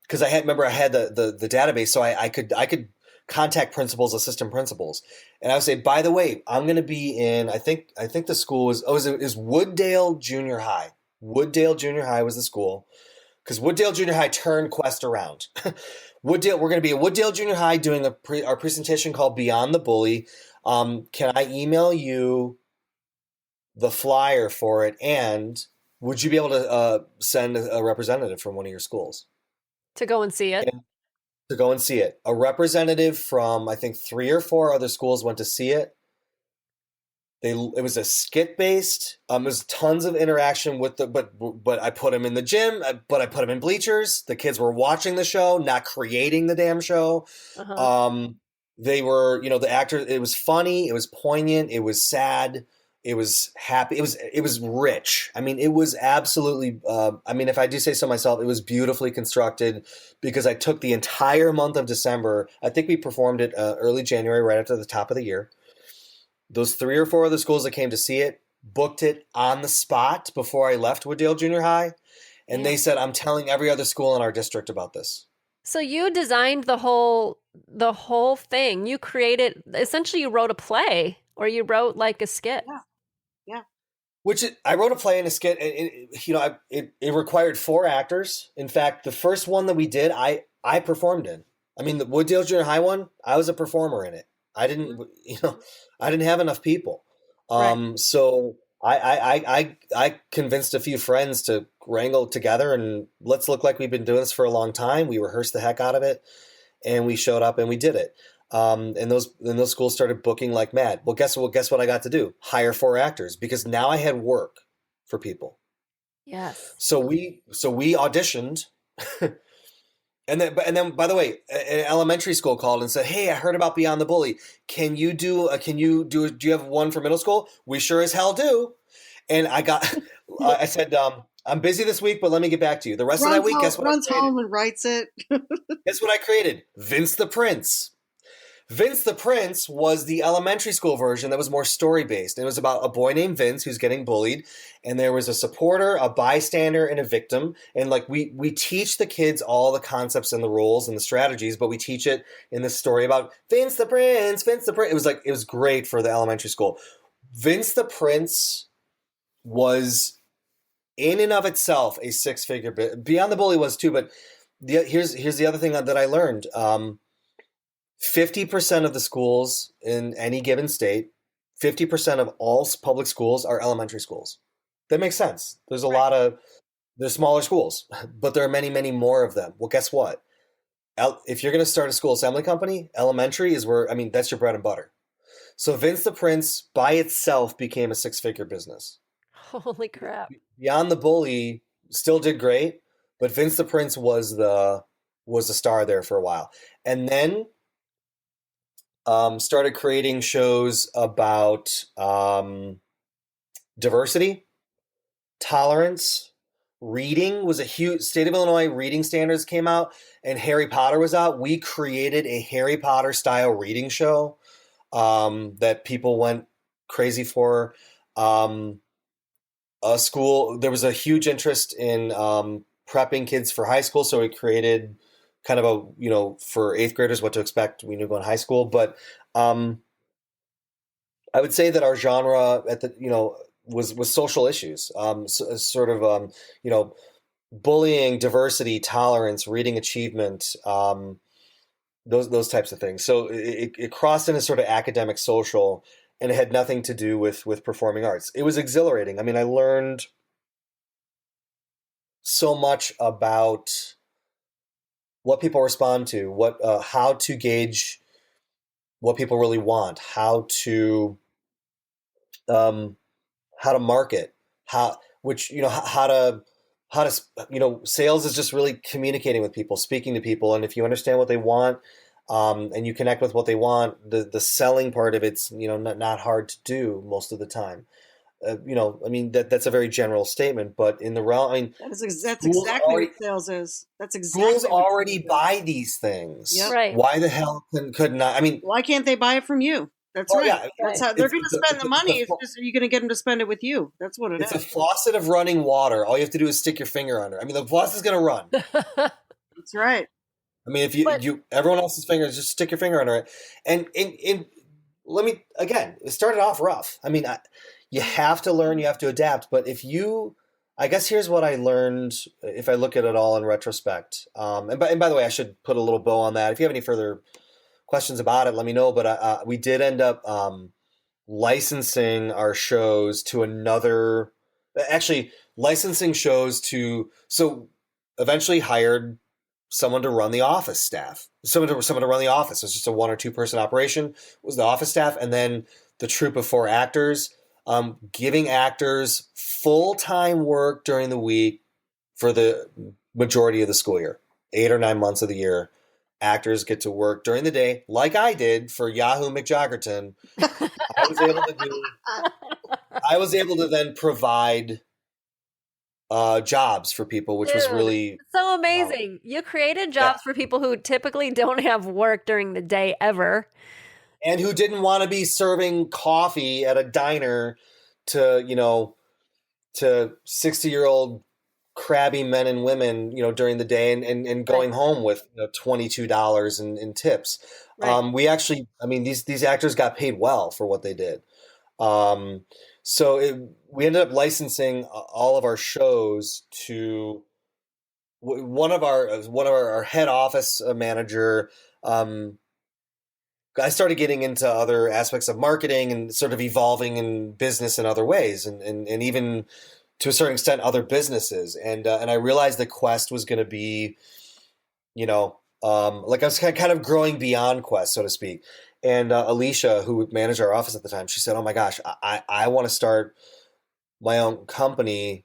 because I had the database, so I could contact principals, assistant principals, and I would say, by the way, I'm going to be in. I think the school is Wooddale Junior High. Wooddale Junior High was the school because Wooddale Junior High turned Quest around. Wooddale, we're going to be at Wooddale Junior High doing our presentation called Beyond the Bully. Can I email you the flyer for it, and would you be able to send a representative from one of your schools
To go and see it.
and to go and see it? A representative from I think three or four other schools went to see it. It was a skit based. There's tons of interaction with but I put them in the gym. But I put them in bleachers. The kids were watching the show, not creating the damn show.
Uh-huh.
They were, the actors. It was funny. It was poignant. It was sad. It was happy. It was rich. I mean, it was absolutely. I mean, if I do say so myself, it was beautifully constructed because I took the entire month of December. I think we performed it early January, right after the top of the year. Those three or four other schools that came to see it booked it on the spot before I left Wooddale Junior High, and
Yeah.
they said, "I'm telling every other school in our district about this."
So you designed the whole thing. You created essentially you wrote a play or you wrote like a skit.
Yeah. Yeah.
I wrote a play and a skit, and it required four actors. In fact, the first one that we did, I performed in. I mean, the Wooddale Junior High one, I was a performer in it. I didn't, I didn't have enough people,
Right.
so I convinced a few friends to wrangle together and let's look like we've been doing this for a long time. We rehearsed the heck out of it, and we showed up and we did it. And those schools started booking like mad. Well, guess what? Guess what I got to do? Hire four actors because now I had work for people.
Yes.
So we auditioned, and then by the way, an elementary school called and said, "Hey, I heard about Beyond the Bully. Do you have one for middle school? We sure as hell do." And I said, "I'm busy this week, but let me get back to you." The rest of that week,
Runs home and writes it.
Guess what I created? Vince the Prince. Vince the Prince was the elementary school version that was more story based. It was about a boy named Vince who's getting bullied, and there was a supporter, a bystander, and a victim. And like we teach the kids all the concepts and the rules and the strategies, but we teach it in this story about Vince the Prince, Vince the Prince. It was great for the elementary school. Vince the Prince was in and of itself a six-figure bit. Beyond the Bully was too, but here's the other thing that I learned. 50% of the schools in any given state, 50% of all public schools are elementary schools. That makes sense. There's smaller schools, but there are many, many more of them. Well, guess what? If you're going to start a school assembly company, elementary is that's your bread and butter. So Vince the Prince by itself became a six-figure business.
Holy crap.
Beyond the Bully still did great, but Vince the Prince was the star there for a while. And then started creating shows about diversity, tolerance, reading was a huge. State of Illinois reading standards came out, and Harry Potter was out. We created a Harry Potter style reading show that people went crazy for. A school, there was a huge interest in prepping kids for high school, so we created kind of for eighth graders what to expect when you go in high school. But I would say that our genre was social issues, sort of bullying, diversity, tolerance, reading achievement, those types of things. So it crossed into sort of academic social, and it had nothing to do with performing arts. It was exhilarating. I mean, I learned so much about what people respond to, how to gauge what people really want, how to market, how to how to, sales is just really communicating with people, speaking to people. And if you understand what they want, and you connect with what they want, the selling part of it's, not hard to do most of the time. I mean, that's a very general statement, but in the realm, I mean,
That's
schools
exactly what
already,
sales is. That's
schools
exactly what
already
sales is.
buy these things.
Yep.
Right.
Why the hell could not? I mean,
Why can't they buy it from you? That's
well,
right.
yeah,
That's
Right.
how they're going to spend the money. It's just, are you going to get them to spend it with you? That's what it
it's a
is.
faucet of running water. All you have to do is stick your finger under. I mean, the faucet's going to run.
That's right.
I mean, if
But
everyone else's fingers, just stick your finger under it. And let me, again, it started off rough. I mean, you have to learn, you have to adapt. But I guess here's what I learned if I look at it all in retrospect. And by the way, I should put a little bow on that. If you have any further questions about it, let me know. But we did end up licensing our shows to another, actually licensing shows to, so eventually hired someone to run the office staff, someone to run the office. It's just a 1 or 2 person operation, was the office staff. And then the troupe of 4 actors, giving actors full-time work during the week for the majority of the school year, 8 or 9 months of the year. Actors get to work during the day, like I did for Yahoo McJoggerton. I was able to then provide jobs for people, which was
dude,
really
so amazing. You created
yeah.
jobs for people who typically don't have work during the day ever.
And who didn't want to be serving coffee at a diner to, to 60-year-old crabby men and women, during the day and going home with $22 in tips.
Right.
We actually, I mean, these actors got paid well for what they did. We ended up licensing all of our shows to one of our head office manager. I started getting into other aspects of marketing and sort of evolving in business in other ways, and even to a certain extent other businesses. And I realized that Quest was going to be, like I was kind of growing beyond Quest, so to speak. And Alicia, who managed our office at the time, she said, "Oh my gosh, I want to start my own company."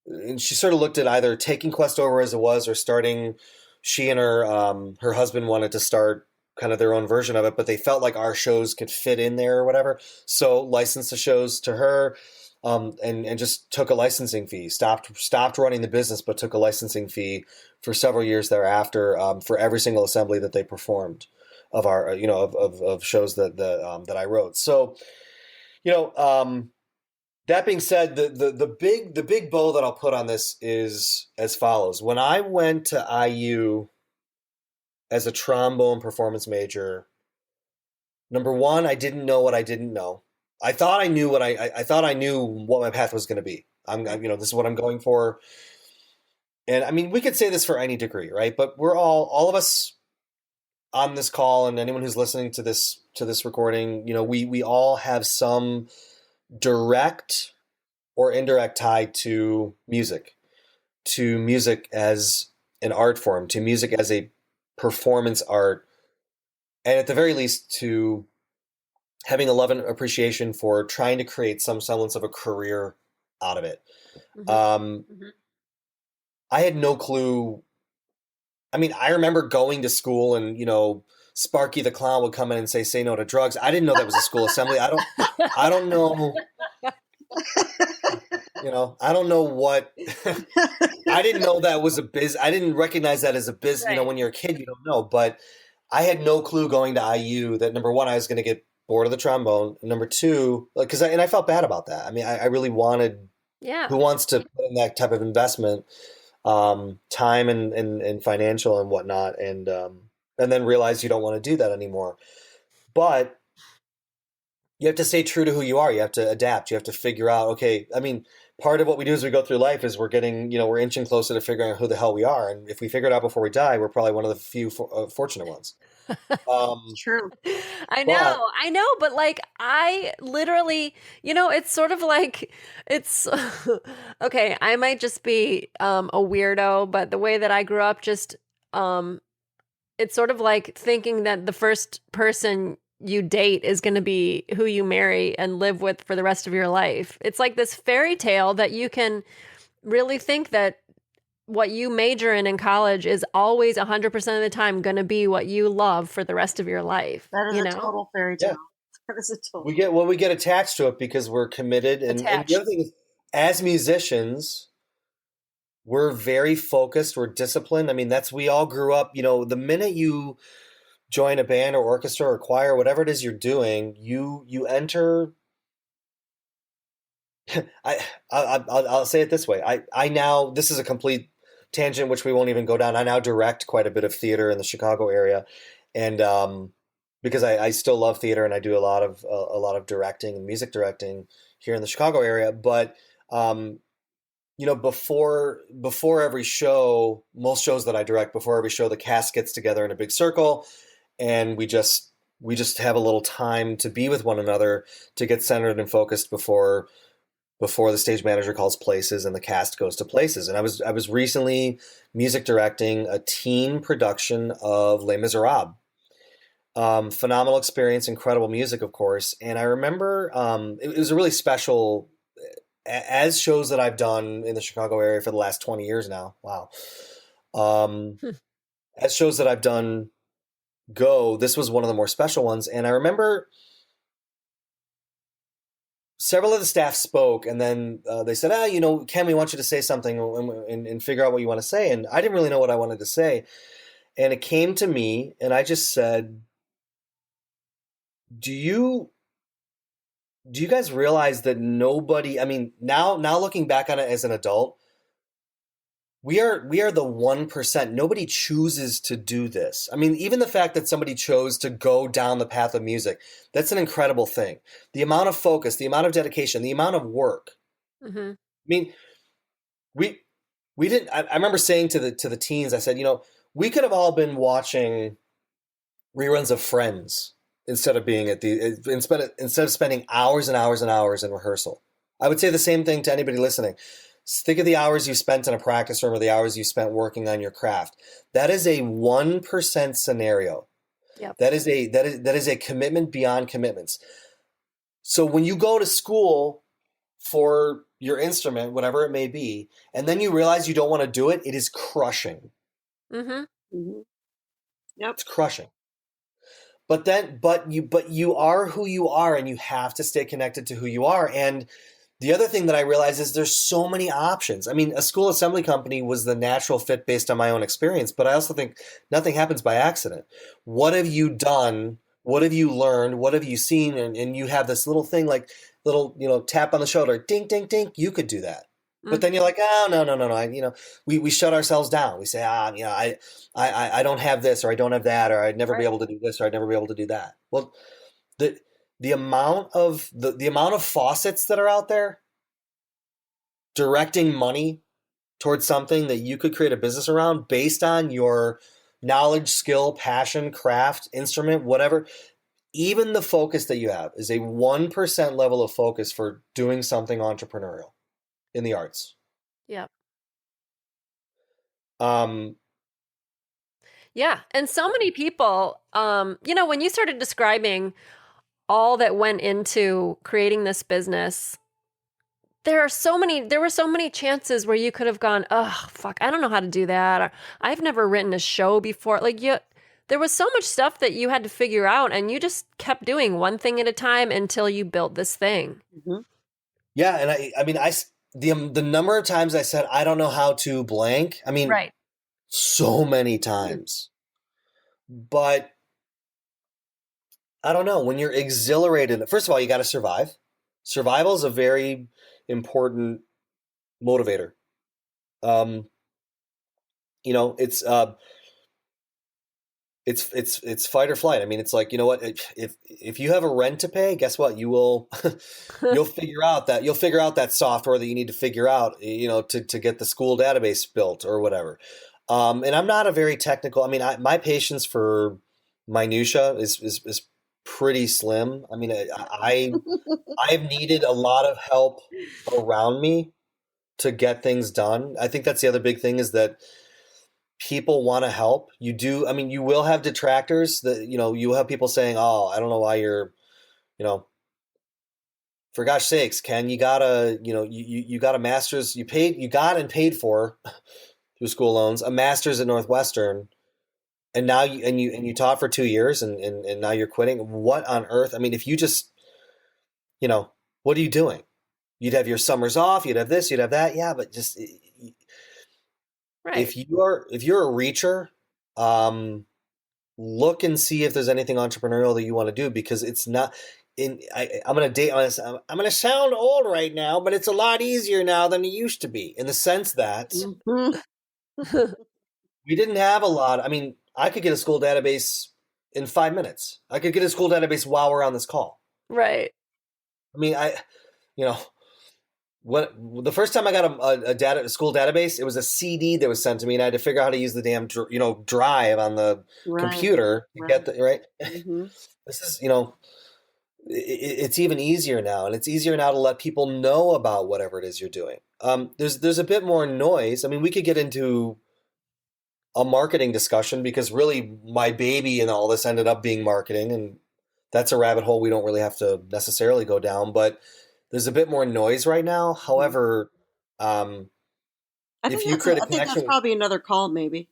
And she sort of looked at either taking Quest over as it was or starting. She and her husband wanted to start kind of their own version of it, but they felt like our shows could fit in there or whatever. So licensed the shows to her, and just took a licensing fee. Stopped running the business, but took a licensing fee for several years thereafter, for every single assembly that they performed of our of shows that I wrote. So that being said, the big bow that I'll put on this is as follows. When I went to IU as a trombone performance major, number one, I didn't know what I didn't know. I thought I knew what I thought I knew what my path was going to be. This is what I'm going for. And I mean, we could say this for any degree, right? But we're all of us on this call, and anyone who's listening to this recording, we all have some direct or indirect tie to music as an art form, to music as a performance art, and at the very least to having a love and appreciation for trying to create some semblance of a career out of it.
Mhm. Mhm.
I had no clue. I mean, I remember going to school and, Sparky the Clown would come in and say no to drugs. I didn't know that was a school assembly. I don't know. I don't know what, I didn't know that was I didn't recognize that as a biz.
Right.
When you're a kid, you don't know, but I had no clue going to IU that number one, I was going to get bored of the trombone. And number two, I felt bad about that. I mean, I really wanted, who wants to put in that type of investment, time and financial and whatnot. And then realize you don't want to do that anymore. But you have to stay true to who you are. You have to adapt. You have to figure out, okay, I mean, part of what we do as we go through life is we're inching closer to figuring out who the hell we are. And if we figure it out before we die, we're probably one of the few fortunate ones.
True.
I know, but I literally, it's sort of like it's okay. I might just be a weirdo, but the way that I grew up, just it's sort of like thinking that the first person you date is going to be who you marry and live with for the rest of your life. It's like this fairy tale that you can really think that what you major in college is always 100% of the time going to be what you love for the rest of your life,
That is
you
a
know?
total fairy
Yeah.
tale. That is a total.
We get attached to it because we're committed. And the
Attached.
other thing is, as musicians, we're very focused, we're disciplined. I mean, we all grew up, the minute you join a band or orchestra or choir, whatever it is you're doing, you enter. I, I'll say it this way. I now, this is a complete tangent, which we won't even go down. I now direct quite a bit of theater in the Chicago area. And, because I still love theater and I do a lot of directing and music directing here in the Chicago area. But, before every show, most shows that I direct, before every show, the cast gets together in a big circle and we just have a little time to be with one another to get centered and focused before the stage manager calls places and the cast goes to places. And I was recently music directing a teen production of Les Miserables. Phenomenal experience, incredible music, of course. And I remember it was a really special, as shows that I've done in the Chicago area for the last 20 years now. Wow. Um, as shows that I've done go, this was one of the more special ones. And I remember several of the staff spoke, and then they said, Ken, we want you to say something and figure out what you want to say. And I didn't really know what I wanted to say. And it came to me, and I just said, do you guys realize that nobody, I mean, now looking back on it as an adult, we are the 1%. Nobody chooses to do this. I mean, even the fact that somebody chose to go down the path of music, that's an incredible thing. The amount of focus, the amount of dedication, the amount of work.
Mm-hmm.
I mean, we didn't. I remember saying to the teens, I said, we could have all been watching reruns of Friends instead of being instead of spending hours and hours and hours in rehearsal. I would say the same thing to anybody listening. Think of the hours you spent in a practice room or the hours you spent working on your craft. That is a 1% scenario.
Yep.
That is a commitment beyond commitments. So when you go to school for your instrument, whatever it may be, and then you realize you don't want to do it, it is crushing.
Mm-hmm.
Mm-hmm. Yep.
It's crushing. But you are who you are, and you have to stay connected to who you are. And the other thing that I realized is there's so many options. I mean, a school assembly company was the natural fit based on my own experience, but I also think nothing happens by accident. What have you done? What have you learned? What have you seen? And you have this little thing, like little, tap on the shoulder, ding, ding, ding. You could do that. But then you're like, oh, no, no, no, no. We shut ourselves down. We say, I don't have this, or I don't have that, or I'd never be able to do this, or I'd never be able to do that. Well, the amount of the amount of faucets that are out there directing money towards something that you could create a business around based on your knowledge, skill, passion, craft, instrument, whatever, even the focus that you have is a 1% level of focus for doing something entrepreneurial in the arts.
Yeah.
Um,
Yeah. And so many people, when you started describing all that went into creating this business, there were so many chances where you could have gone, oh, fuck, I don't know how to do that. Or I've never written a show before. There was so much stuff that you had to figure out, and you just kept doing one thing at a time until you built this thing.
Mm-hmm.
Yeah. And the number of times I said, I don't know how to blank. I mean,
Right.
so many times, but I don't know, when you're exhilarated, first of all, you got to survive. Survival is a very important motivator. It's it's fight or flight. I mean, it's like, what, if you have a rent to pay, guess what? You will you'll figure out that software that you need to figure out, to get the school database built or whatever. And I'm not a very technical. I mean, my patience for minutia is pretty slim. I mean, I've needed a lot of help around me to get things done. I think that's the other big thing, is that people want to help. You do. I mean, you will have detractors that, you have people saying, oh, I don't know why you're, for gosh sakes, Ken, you got a master's, you got and paid for through school loans, a master's at Northwestern, and now you taught for 2 years, and now you're quitting. What on earth? I mean, if you just, what are you doing? You'd have your summers off, you'd have this, you'd have that. Yeah, but just
Right.
if you're a reacher, look and see if there's anything entrepreneurial that you want to do, because it's not. I'm gonna date on this. I'm gonna sound old right now, but it's a lot easier now than it used to be, in the sense that
Mhm.
we didn't have a lot. I mean, I could get a school database in 5 minutes. I could get a school database while we're on this call.
Right.
I mean, you know, what the first time I got a school database, it was a CD that was sent to me, and I had to figure out how to use the damn drive on the
Right.
computer to get
Right.
the right.
Hmm.
This is it's even easier now, and it's easier now to let people know about whatever it is you're doing. There's a bit more noise. I mean, we could get into a marketing discussion, because really my baby and all this ended up being marketing, and that's a rabbit hole we don't really have to necessarily go down. But there's a bit more noise right now. However, um, if you create a
I think that's
connection with,
probably another call, maybe.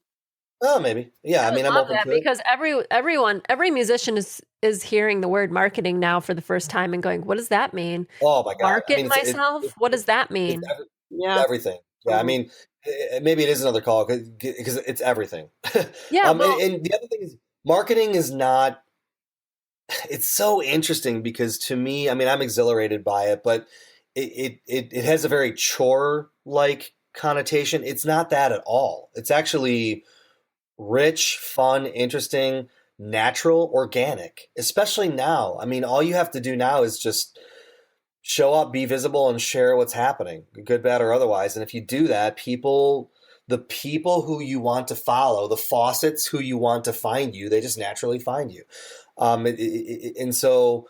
oh, maybe, yeah.
I
I
would
mean, I'm
love
open
that
to it.
because every musician is hearing the word marketing now for the first time and going, "What does that mean?
Oh my God! I
Market
mean,
myself? What does that
it's
mean?"
Yeah.
everything. Yeah, I
Totally.
mean, maybe it is another call, because it's everything.
Yeah, well,
And the other thing is, marketing is not. It's so interesting, because to me, I mean, I'm exhilarated by it, but it has a very chore like connotation. It's not that at all. It's actually rich, fun, interesting, natural, organic, especially now. I mean, all you have to do now is just show up, be visible, and share what's happening, good, bad, or otherwise. And if you do that, the people who you want to follow, the faucets who you want to find you, they just naturally find you. And so,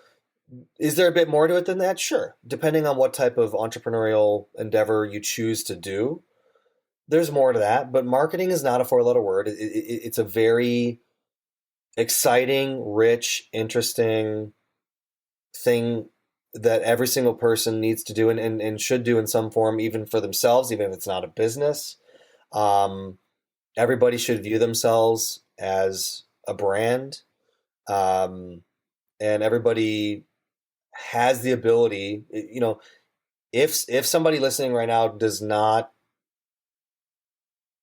is there a bit more to it than that? Sure. Depending on what type of entrepreneurial endeavor you choose to do, there's more to that. But marketing is not a four-letter word. It's a very exciting, rich, interesting thing that every single person needs to do, and should do in some form, even for themselves, even if it's not a business. Um, Everybody should view themselves as a brand, and everybody has the ability. If somebody listening right now does not,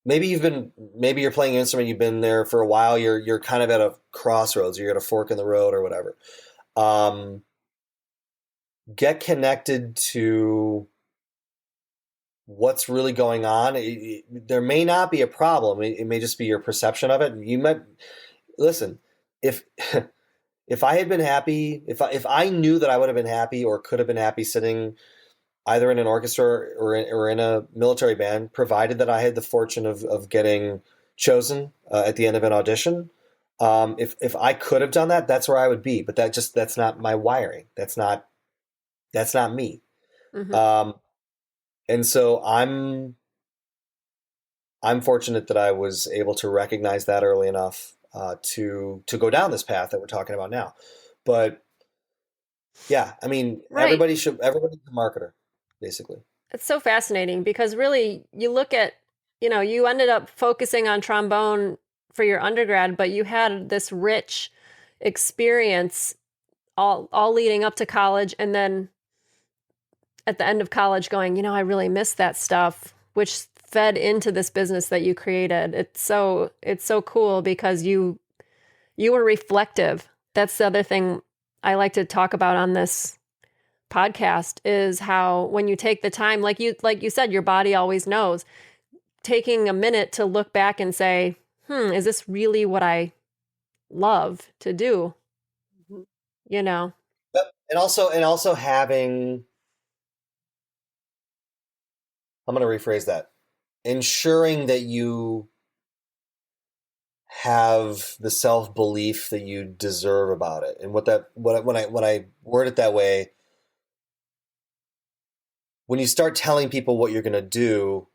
maybe you're playing an instrument, you've been there for a while, you're kind of at a crossroads, you're at a fork in the road or whatever. Um, get connected to what's really going on. There may not be a problem. It may just be your perception of it. You might listen. If if I had been happy, if I knew that I would have been happy or could have been happy sitting either in an orchestra or in a military band, provided that I had the fortune of getting chosen at the end of an audition. If I could have done that, that's where I would be. But that's not my wiring. That's not me.
mhm.
Um, and so I'm fortunate that I was able to recognize that early enough to go down this path that we're talking about now. But yeah, I mean,
Right.
everybody's a marketer, basically.
It's so fascinating because really you look at, you ended up focusing on trombone for your undergrad, but you had this rich experience all leading up to college and then at the end of college going, I really miss that stuff, which fed into this business that you created. It's so cool because you were reflective. That's the other thing I like to talk about on this podcast is how when you take the time, like you said, your body always knows. Taking a minute to look back and say, is this really what I love to do?
Mhm.
You know?
Yep. And also having, I'm going to rephrase that, ensuring that you have the self belief that you deserve about it. And when I word it that way, when you start telling people what you're going to do,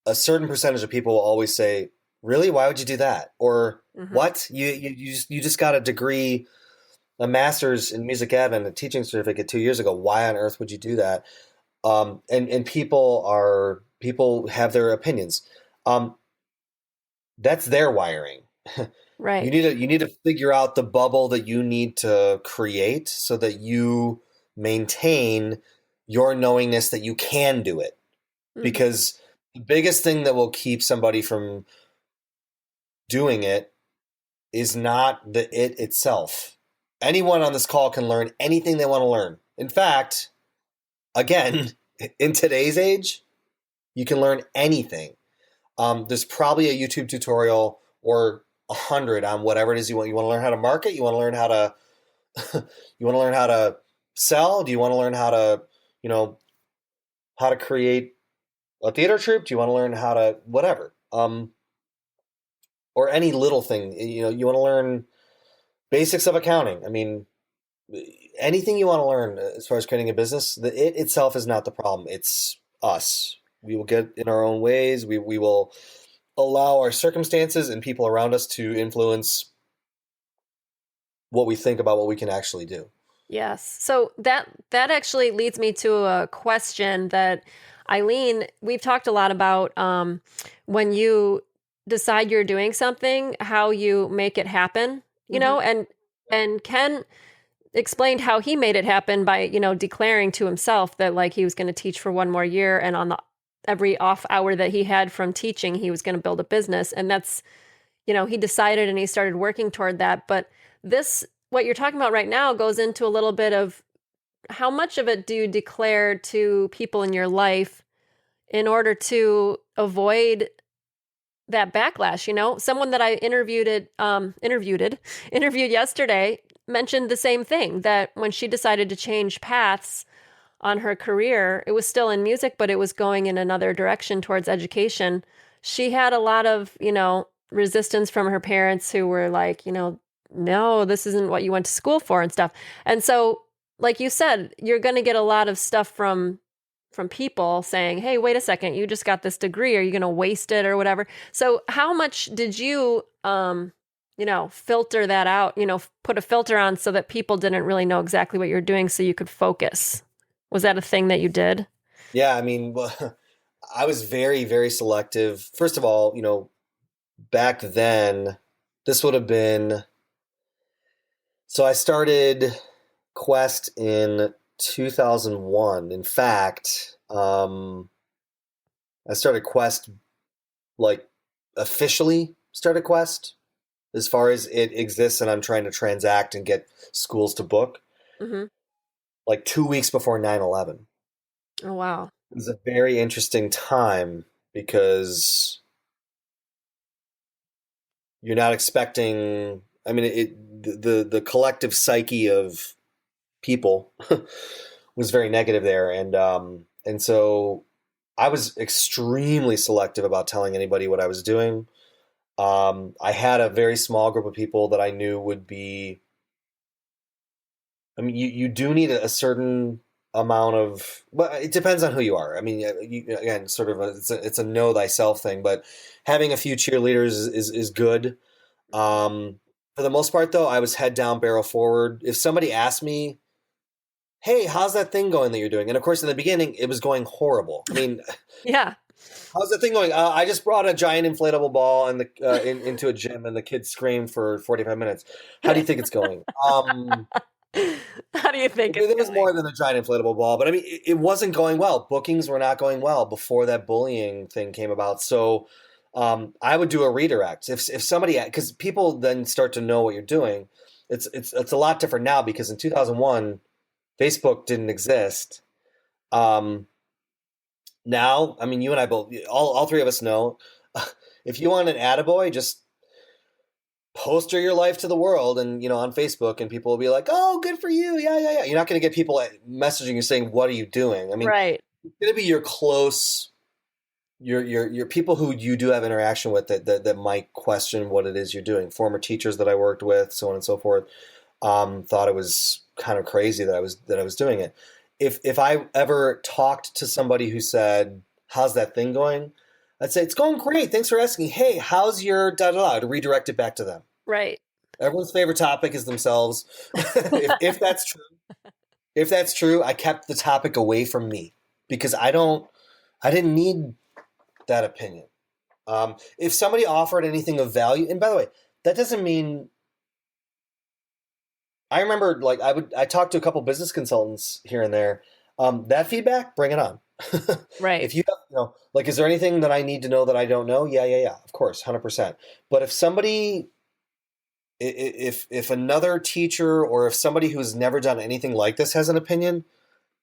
a certain percentage of people will always say, "Really? Why would you do that?" Or
Hmm.
"What? You just got a degree, a master's in music ed and a teaching certificate 2 years ago. Why on earth would you do that?" And people are people have their opinions. Um, that's their wiring.
Right.
You need to figure out the bubble that you need to create so that you maintain your knowingness that you can do it.
Hmm.
Because the biggest thing that will keep somebody from doing it is not the it itself. Anyone on this call can learn anything they want to learn. In fact, again, in today's age, you can learn anything. There's probably a YouTube tutorial or 100 on whatever it is you want. You want to learn how to market? You want to learn how to you want to learn how to sell? Do you want to learn how to, you know, how to create a theater troupe? Do you want to learn how to whatever? Or any little thing, you want to learn basics of accounting. I mean, anything you want to learn as far as creating a business, it itself is not the problem. It's us. We will get in our own ways. We will allow our circumstances and people around us to influence what we think about what we can actually do.
Yes. So that actually leads me to a question that Eileen, we've talked a lot about when you decide you're doing something, how you make it happen,
Mhm.
and Ken explained how he made it happen by, declaring to himself that like he was going to teach for one more year and on the every off hour that he had from teaching, he was going to build a business. And that's, he decided and he started working toward that. But this, what you're talking about right now goes into a little bit of how much of it do you declare to people in your life in order to avoid that backlash? Someone that I interviewed yesterday mentioned the same thing, that when she decided to change paths on her career, it was still in music, but it was going in another direction towards education. She had a lot of, resistance from her parents who were like, no, this isn't what you went to school for and stuff. And so, like you said, you're going to get a lot of stuff from people saying, "Hey, wait a second, you just got this degree. Are you going to waste it or whatever?" So, how much did you filter that out, put a filter on so that people didn't really know exactly what you're doing so you could focus? Was that a thing that you did?
Yeah, I mean, well, I was very, very selective. First of all, back then, this would have been. So I started Quest in 2001. In fact, I started Quest like officially started Quest as far as it exists, and I'm trying to transact and get schools to book
Mm-hmm.
like 2 weeks before 9/11.
Oh, wow.
It was a very interesting time because you're not expecting. I mean, the collective psyche of people was very negative there, and so I was extremely selective about telling anybody what I was doing. I had a very small group of people that I knew would be. I mean, you do need a certain amount of. Well, it depends on who you are. I mean, again, sort of it's a know thyself thing, but having a few cheerleaders is good. For the most part, though, I was head down, barrel forward. If somebody asked me, "Hey, how's that thing going that you're doing?" and of course, in the beginning, it was going horrible. I mean,
Yeah.
how's that thing going? I just brought a giant inflatable ball into a gym, and the kids screamed for 45 minutes. How do you think it's going?
How do you think it's
There was
going?
more than a giant inflatable ball, but I mean, it wasn't going well. Bookings were not going well before that bullying thing came about. So I would do a redirect if somebody, because people then start to know what you're doing. It's a lot different now because in 2001, Facebook didn't exist. Um, Now, I mean, you and I both, all three of us know, if you want an attaboy, just poster your life to the world and on Facebook, and people will be like, "Oh, good for you, yeah, yeah, yeah." You're not going to get people messaging you saying, "What are you doing?" I mean,
Right.
it's going to be your close, your people who you do have interaction with that might question what it is you're doing. Former teachers that I worked with, so on and so forth, thought it was kind of crazy that I was doing it. If I ever talked to somebody who said, "How's that thing going?" I'd say, "It's going great. Thanks for asking. Hey, how's your da da da?" To redirect it back to them.
Right.
Everyone's favorite topic is themselves. If that's true, I kept the topic away from me because I didn't need that opinion. If somebody offered anything of value, and by the way, that doesn't mean. I remember, like, I talked to a couple business consultants here and there. That feedback, bring it on.
Right.
If you have, like, is there anything that I need to know that I don't know? Yeah, of course, 100%. But if somebody, if another teacher or if somebody who's never done anything like this has an opinion,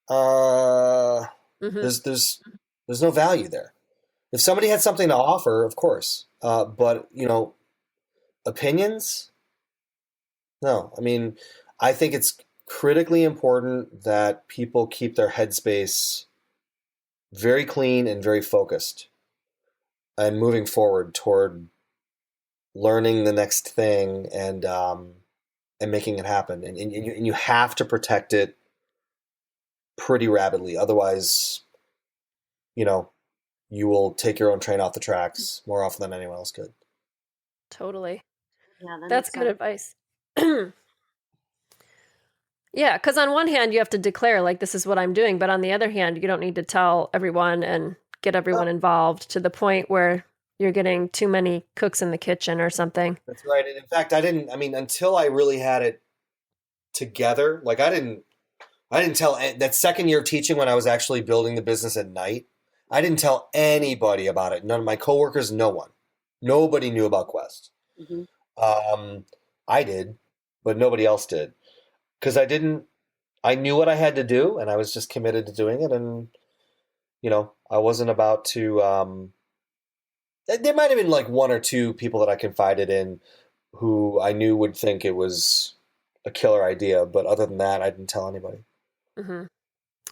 uh,
Hmm.
there's no value there. If somebody had something to offer, of course. But opinions, no. I mean, I think it's critically important that people keep their headspace very clean and very focused and moving forward toward learning the next thing and making it happen. And you have to protect it pretty rapidly. Otherwise, you know, you will take your own train off the tracks more often than anyone else could.
Totally.
Yeah, that
That's
makes
good
sense.
advice. Yeah, because on one hand, you have to declare, like, this is what I'm doing. But on the other hand, you don't need to tell everyone and get everyone involved to the point where you're getting too many cooks in the kitchen or something.
That's right. And in fact, I mean, until I really had it together, like I didn't tell that second year of teaching when I was actually building the business at night. I didn't tell anybody about it. None of my coworkers, no one. Nobody knew about Quest.
Hmm.
Um, I did, but nobody else did because I knew what I had to do and I was just committed to doing it. And, I wasn't about to, there might have been like one or two people that I confided in who I knew would think it was a killer idea. But other than that, I didn't tell anybody
Hmm.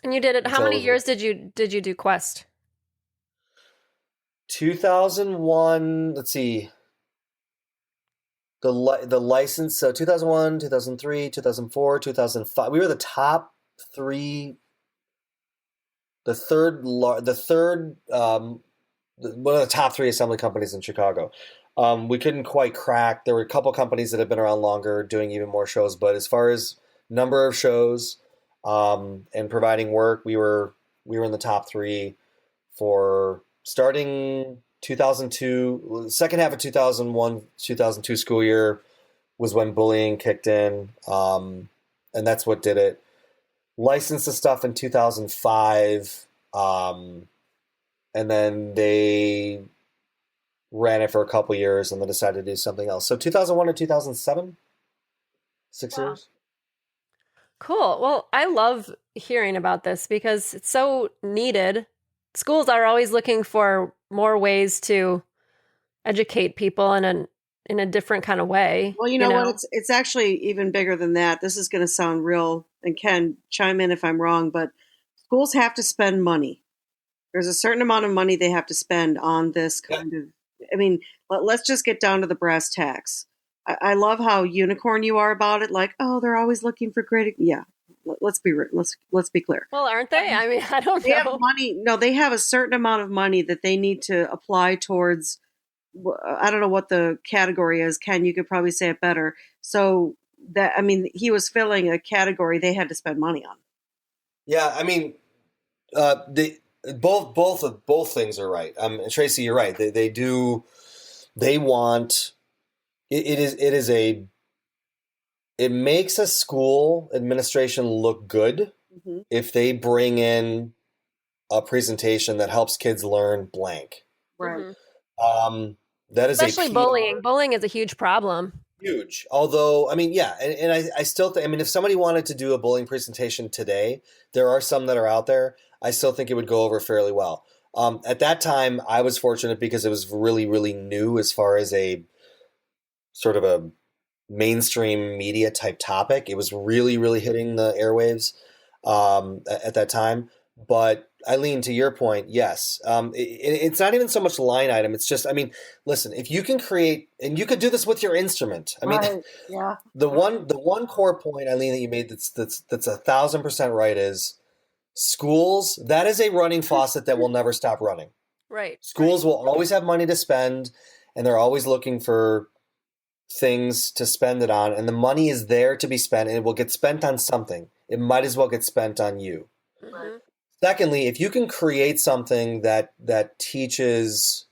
And you did it. How
until
many
it was
years did you do Quest?
2001. Let's see. The license, so 2001, 2003, 2004, 2005. We were the top three, the third, one of the top three assembly companies in Chicago. We couldn't quite crack. There were a couple companies that have been around longer, doing even more shows. But as far as number of shows, and providing work, we were in the top three for starting 2002, second half of 2001, 2002 school year was when bullying kicked in, and that's what did it. Licensed the stuff in 2005, and then they ran it for a couple years and then decided to do something else. So 2001 to 2007, 6 years.
Cool. Well, I love hearing about this because it's so needed. Schools are always looking for more ways to educate people in a different kind of way,
Well, you
you
know what?
know?
It's actually even bigger than that. This is going to sound real, and Ken, chime in if I'm wrong, but schools have to spend money. There's a certain amount of money they have to spend on this
Yeah.
kind of. I mean, let's just get down to the brass tacks. I love how unicorn you are about it. Like, oh, they're always looking for great. Yeah, let's be let's be clear.
Well, aren't they? I mean, I don't
They have
know.
money. No, they have a certain amount of money that they need to apply towards. I don't know what the category is. Ken, you could probably say it better. So that, I mean, he was filling a category they had to spend money on.
Yeah, I mean, they both things are right. Tracy, you're right. They do. They want. It is a. It makes a school administration look good
Hmm.
if they bring in a presentation that helps kids learn blank.
Right.
Hmm.
Um, that is a
Especially
PR
bullying. Bullying is a huge problem.
huge. Although, I mean, yeah, and I still think, I mean, if somebody wanted to do a bullying presentation today, there are some that are out there. I still think it would go over fairly well. At that time, I was fortunate because it was really, really new as far as a sort of a mainstream media type topic. It was really, really hitting the airwaves at that time. But Eileen, to your point, yes, it's not even so much line item. It's just, I mean, listen, if you can create, and you could do this with your instrument. I mean,
Right. Yeah.
the one core point, Eileen, that you made that's 1,000% right is schools. That is a running faucet that will never stop running.
Right.
Schools will always have money to spend, and they're always looking for things to spend it on, and the money is there to be spent, and it will get spent on something. It might as well get spent on you.
Right.
Hmm.
Secondly, if you can create something that teaches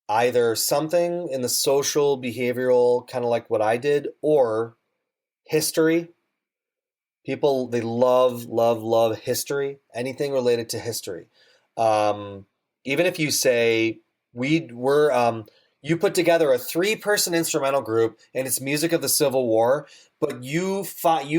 either something in the social, behavioral, kind of like what I did, or history. People, they love, love, love history, anything related to history. Um, Even if you say, you put together a three-person instrumental group and it's music of the Civil War, but you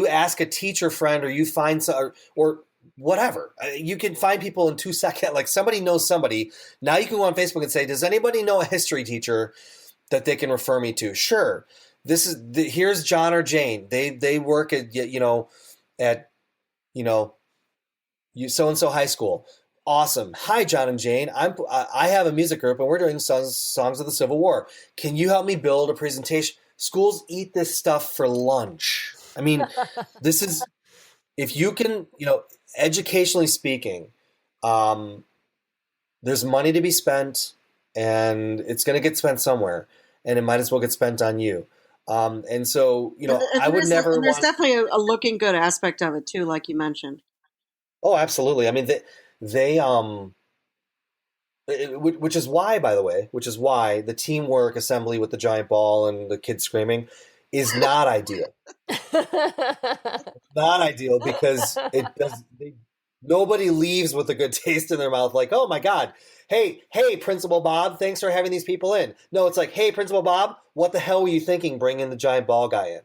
ask a teacher friend, or you find some, or whatever. You can find people in 2 seconds. Like, somebody knows somebody. Now you can go on Facebook and say, does anybody know a history teacher that they can refer me to? Sure. Here's John or Jane. They work at you know you so and so high school. Awesome. Hi, John and Jane. I have a music group and we're doing songs of the Civil War. Can you help me build a presentation? Schools eat this stuff for lunch. I mean, this is, if you can, educationally speaking, um, there's money to be spent, and it's going to get spent somewhere, and it might as well get spent on you. And so, I would never
and there's
want.
definitely a looking good aspect of it too, like you mentioned.
Oh, absolutely. I mean, which is why, by the way, which is why the teamwork assembly with the giant ball and the kids screaming is not ideal. Not ideal because nobody leaves with a good taste in their mouth. Like, oh my God, hey, Principal Bob, thanks for having these people in. No, it's like, hey, Principal Bob, what the hell were you thinking bringing the giant ball guy in?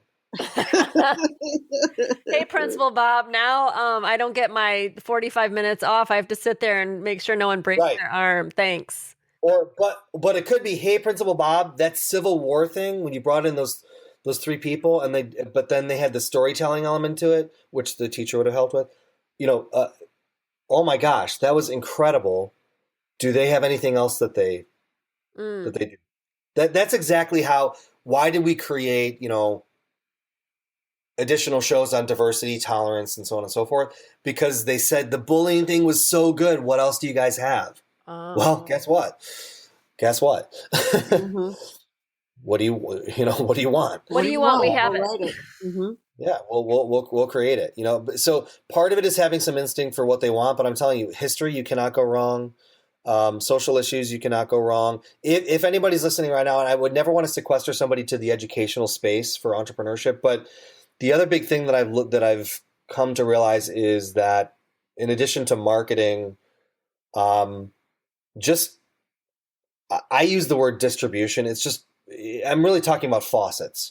Hey, Principal Bob, now I don't get my 45 minutes off. I have to sit there and make sure no one breaks
Right.
their arm. Thanks.
But it could be, hey, Principal Bob, that Civil War thing when you brought in those three people, but then they had the storytelling element to it, which the teacher would have helped with. Oh my gosh, that was incredible. Do they have anything else that they do? That's exactly how. Why did we create additional shows on diversity, tolerance, and so on and so forth? Because they said the bullying thing was so good. What else do you guys have? Well, guess what?
Mm-hmm.
What do you want?
What do you want? We have it.
Mm-hmm.
Yeah, we'll create it. So part of it is having some instinct for what they want, but I'm telling you, history, you cannot go wrong. Social issues, you cannot go wrong. If anybody's listening right now, and I would never want to sequester somebody to the educational space for entrepreneurship, but the other big thing that I've come to realize is that in addition to marketing, just I use the word distribution. It's just, I'm really talking about faucets.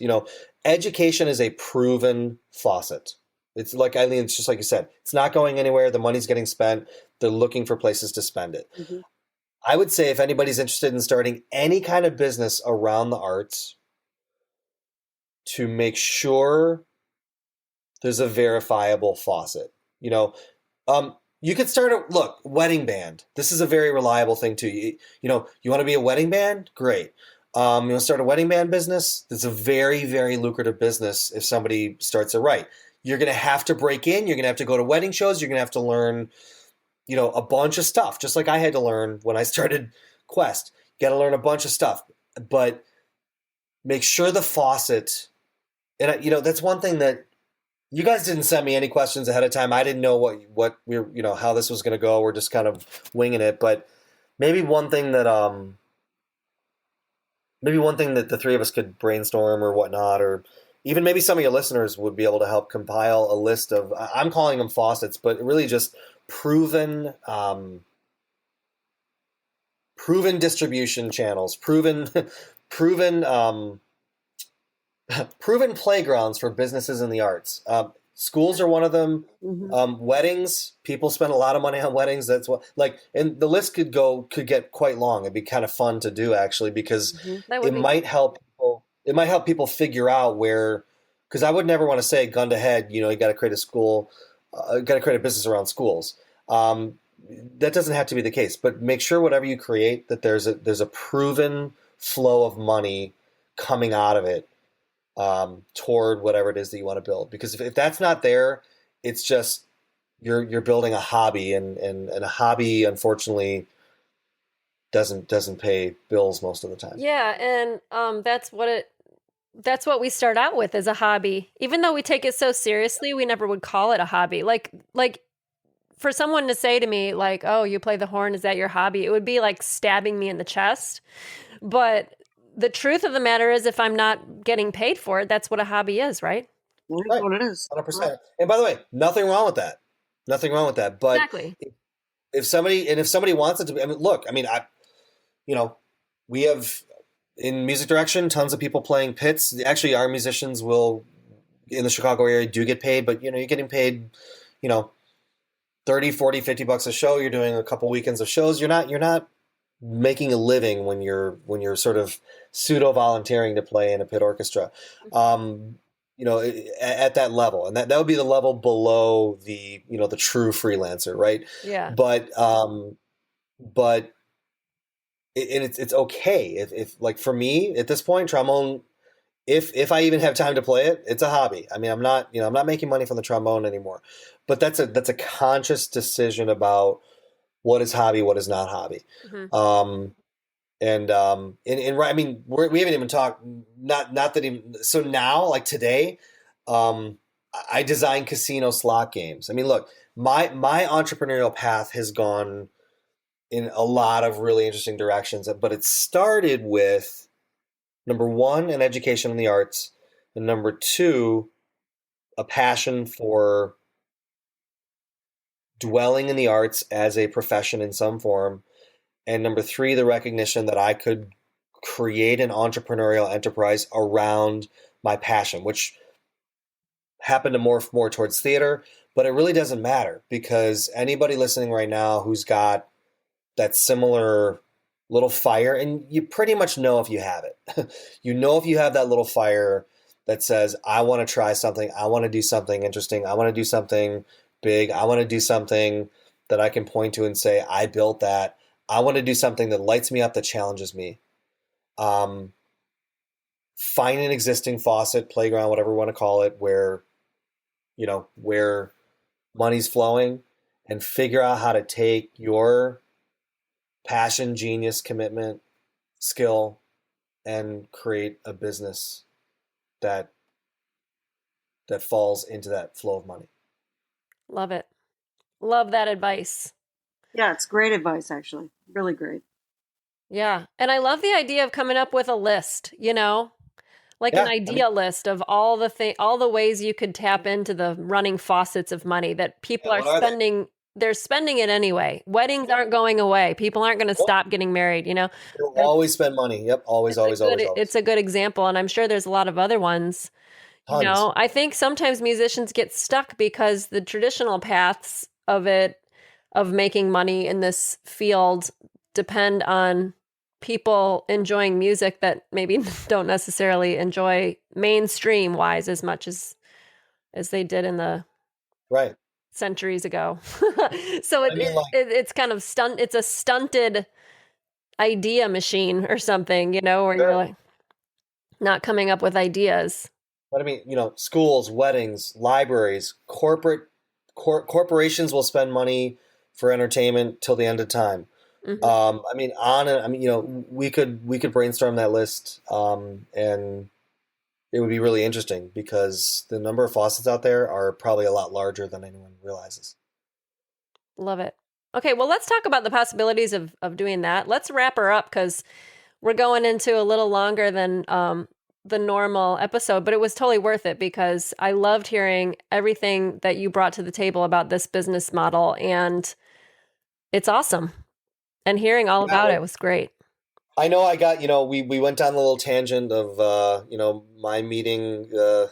Education is a proven faucet. It's like, Eileen, it's just like you said, it's not going anywhere. The money's getting spent. They're looking for places to spend it.
Mm-hmm.
I would say if anybody's interested in starting any kind of business around the arts, to make sure there's a verifiable faucet. You could start wedding band. This is a very reliable thing too. You want to be a wedding band? Great. You want to start a wedding band business? It's a very, very lucrative business if somebody starts it right. You're going to have to break in. You're going to have to go to wedding shows. You're going to have to learn, a bunch of stuff, just like I had to learn when I started Quest. You got to learn a bunch of stuff, but make sure the faucet, and that's one thing that you guys didn't send me any questions ahead of time. I didn't know what we're, how this was going to go. We're just kind of winging it, but maybe one thing that the three of us could brainstorm or whatnot, or even maybe some of your listeners would be able to help compile a list of, I'm calling them faucets, but really just proven distribution channels, proven playgrounds for businesses in the arts. Schools are one of them.
Mm-hmm.
Weddings, people spend a lot of money on weddings. That's what, and the list could get quite long. It'd be kind of fun to do, actually, because it might help people. It might help people figure out where, because I would never want to say gun to head, you got to create a school, got to create a business around schools. That doesn't have to be the case, but make sure whatever you create, that there's a proven flow of money coming out of it, toward whatever it is that you want to build. Because if that's not there, it's just you're building a hobby, and a hobby, unfortunately, doesn't pay bills most of the time.
Yeah, and that's what That's what we start out with as a hobby. Even though we take it so seriously, we never would call it a hobby. Like for someone to say to me like, "Oh, you play the horn, is that your hobby?" It would be like stabbing me in the chest. But the truth of the matter is if I'm not getting paid for it, that's what a hobby is, right?
That's
Right.
what it is.
100%. And by the way, nothing wrong with that. Nothing wrong with that. But
Exactly.
if somebody wants it to be, I mean, look, I mean, you know, we have in music direction tons of people playing pits. Actually, our musicians will in the Chicago area do get paid, but you're getting paid, you know, 30, 40, $50 a show. You're doing a couple weekends of shows. You're not making a living when you're sort of pseudo volunteering to play in a pit orchestra. At that level, and that would be the level below the true freelancer, right?
Yeah.
But it's okay if like for me at this point, trombone. If I even have time to play it, it's a hobby. I mean, I'm not making money from the trombone anymore, but that's a conscious decision about what is hobby, what is not hobby.
Mhm.
I mean, we haven't even talked. Not that even so now, like today, I design casino slot games. I mean, look, my entrepreneurial path has gone in a lot of really interesting directions, but it started with number one, an education in the arts, and number two, a passion for dwelling in the arts as a profession in some form, and number three, the recognition that I could create an entrepreneurial enterprise around my passion, which happened to morph more towards theater, but it really doesn't matter because anybody listening right now who's got that similar little fire, and you pretty much know if you have it. You know if you have that little fire that says, I want to try something, I want to do something interesting, I want to do something big, I want to do something that I can point to and say, I built that. I want to do something that lights me up, that challenges me. Find an existing faucet, playground, whatever you want to call it, where money's flowing, and figure out how to take your passion, genius, commitment, skill, and create a business that falls into that flow of money.
Love it. Love that advice.
Yeah, it's great advice, actually. Really great.
Yeah. And I love the idea of coming up with a list, like an idea list of all the ways you could tap into the running faucets of money that people are
what are they?
they're spending it anyway. Weddings aren't going away. People aren't going to stop getting married,
You'll
And
always spend money. Yep, always, always, always, always.
it's a good example. And I'm sure there's a lot of other ones.
Tons.
I think sometimes musicians get stuck because the traditional paths of making money in this field depend on people enjoying music that maybe don't necessarily enjoy mainstream wise as much as they did in the
Right.
centuries ago. So
I mean, like,
it's kind of it's a stunted idea machine or something, where you're
sure.
like not coming up with ideas.
But I mean, schools, weddings, libraries, corporations will spend money for entertainment till the end of time.
Mhm.
We could brainstorm that list, and it would be really interesting because the number of faucets out there are probably a lot larger than anyone realizes.
Love it. Okay, well, let's talk about the possibilities of doing that. Let's wrap her up because we're going into a little longer than the normal episode, but it was totally worth it because I loved hearing everything that you brought to the table about this business model, and it's awesome. And hearing all about it was great.
I know I got, we went down a little tangent of, my meeting the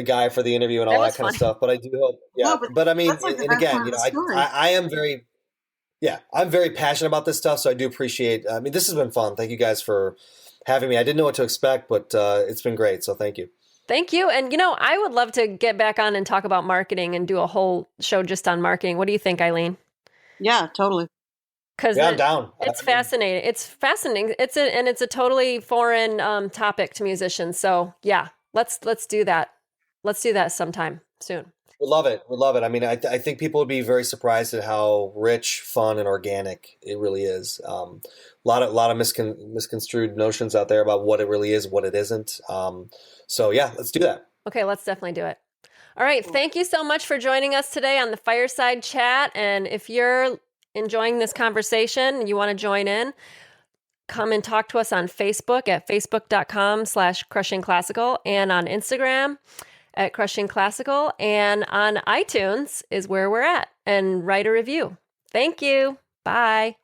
guy for the interview and all that kind of stuff, but I do hope,
No,
but I mean,
that's like the
and
best
again,
part of the story.
I am very, I'm very passionate about this stuff. So I do appreciate, I mean, this has been fun. Thank you guys for having me. I didn't know what to expect, but it's been great. So thank you.
Thank you. And, I would love to get back on and talk about marketing and do a whole show just on marketing. What do you think, Eileen?
Yeah, totally.
Because
I'm down.
It's fascinating. It's fascinating. It's a totally foreign topic to musicians. So yeah, let's do that. Let's do that sometime soon.
Would love it. Would love it. I mean, I think people would be very surprised at how rich, fun, and organic it really is. Lot of misconstrued notions out there about what it really is, what it isn't. So yeah, let's do that.
Okay, let's definitely do it. All right. Thank you so much for joining us today on the Fireside Chat. And if you're enjoying this conversation and you want to join in, come and talk to us on Facebook at facebook.com/crushingclassical and on Instagram at Crushing Classical, and on iTunes is where we're at, and write a review. Thank you. Bye.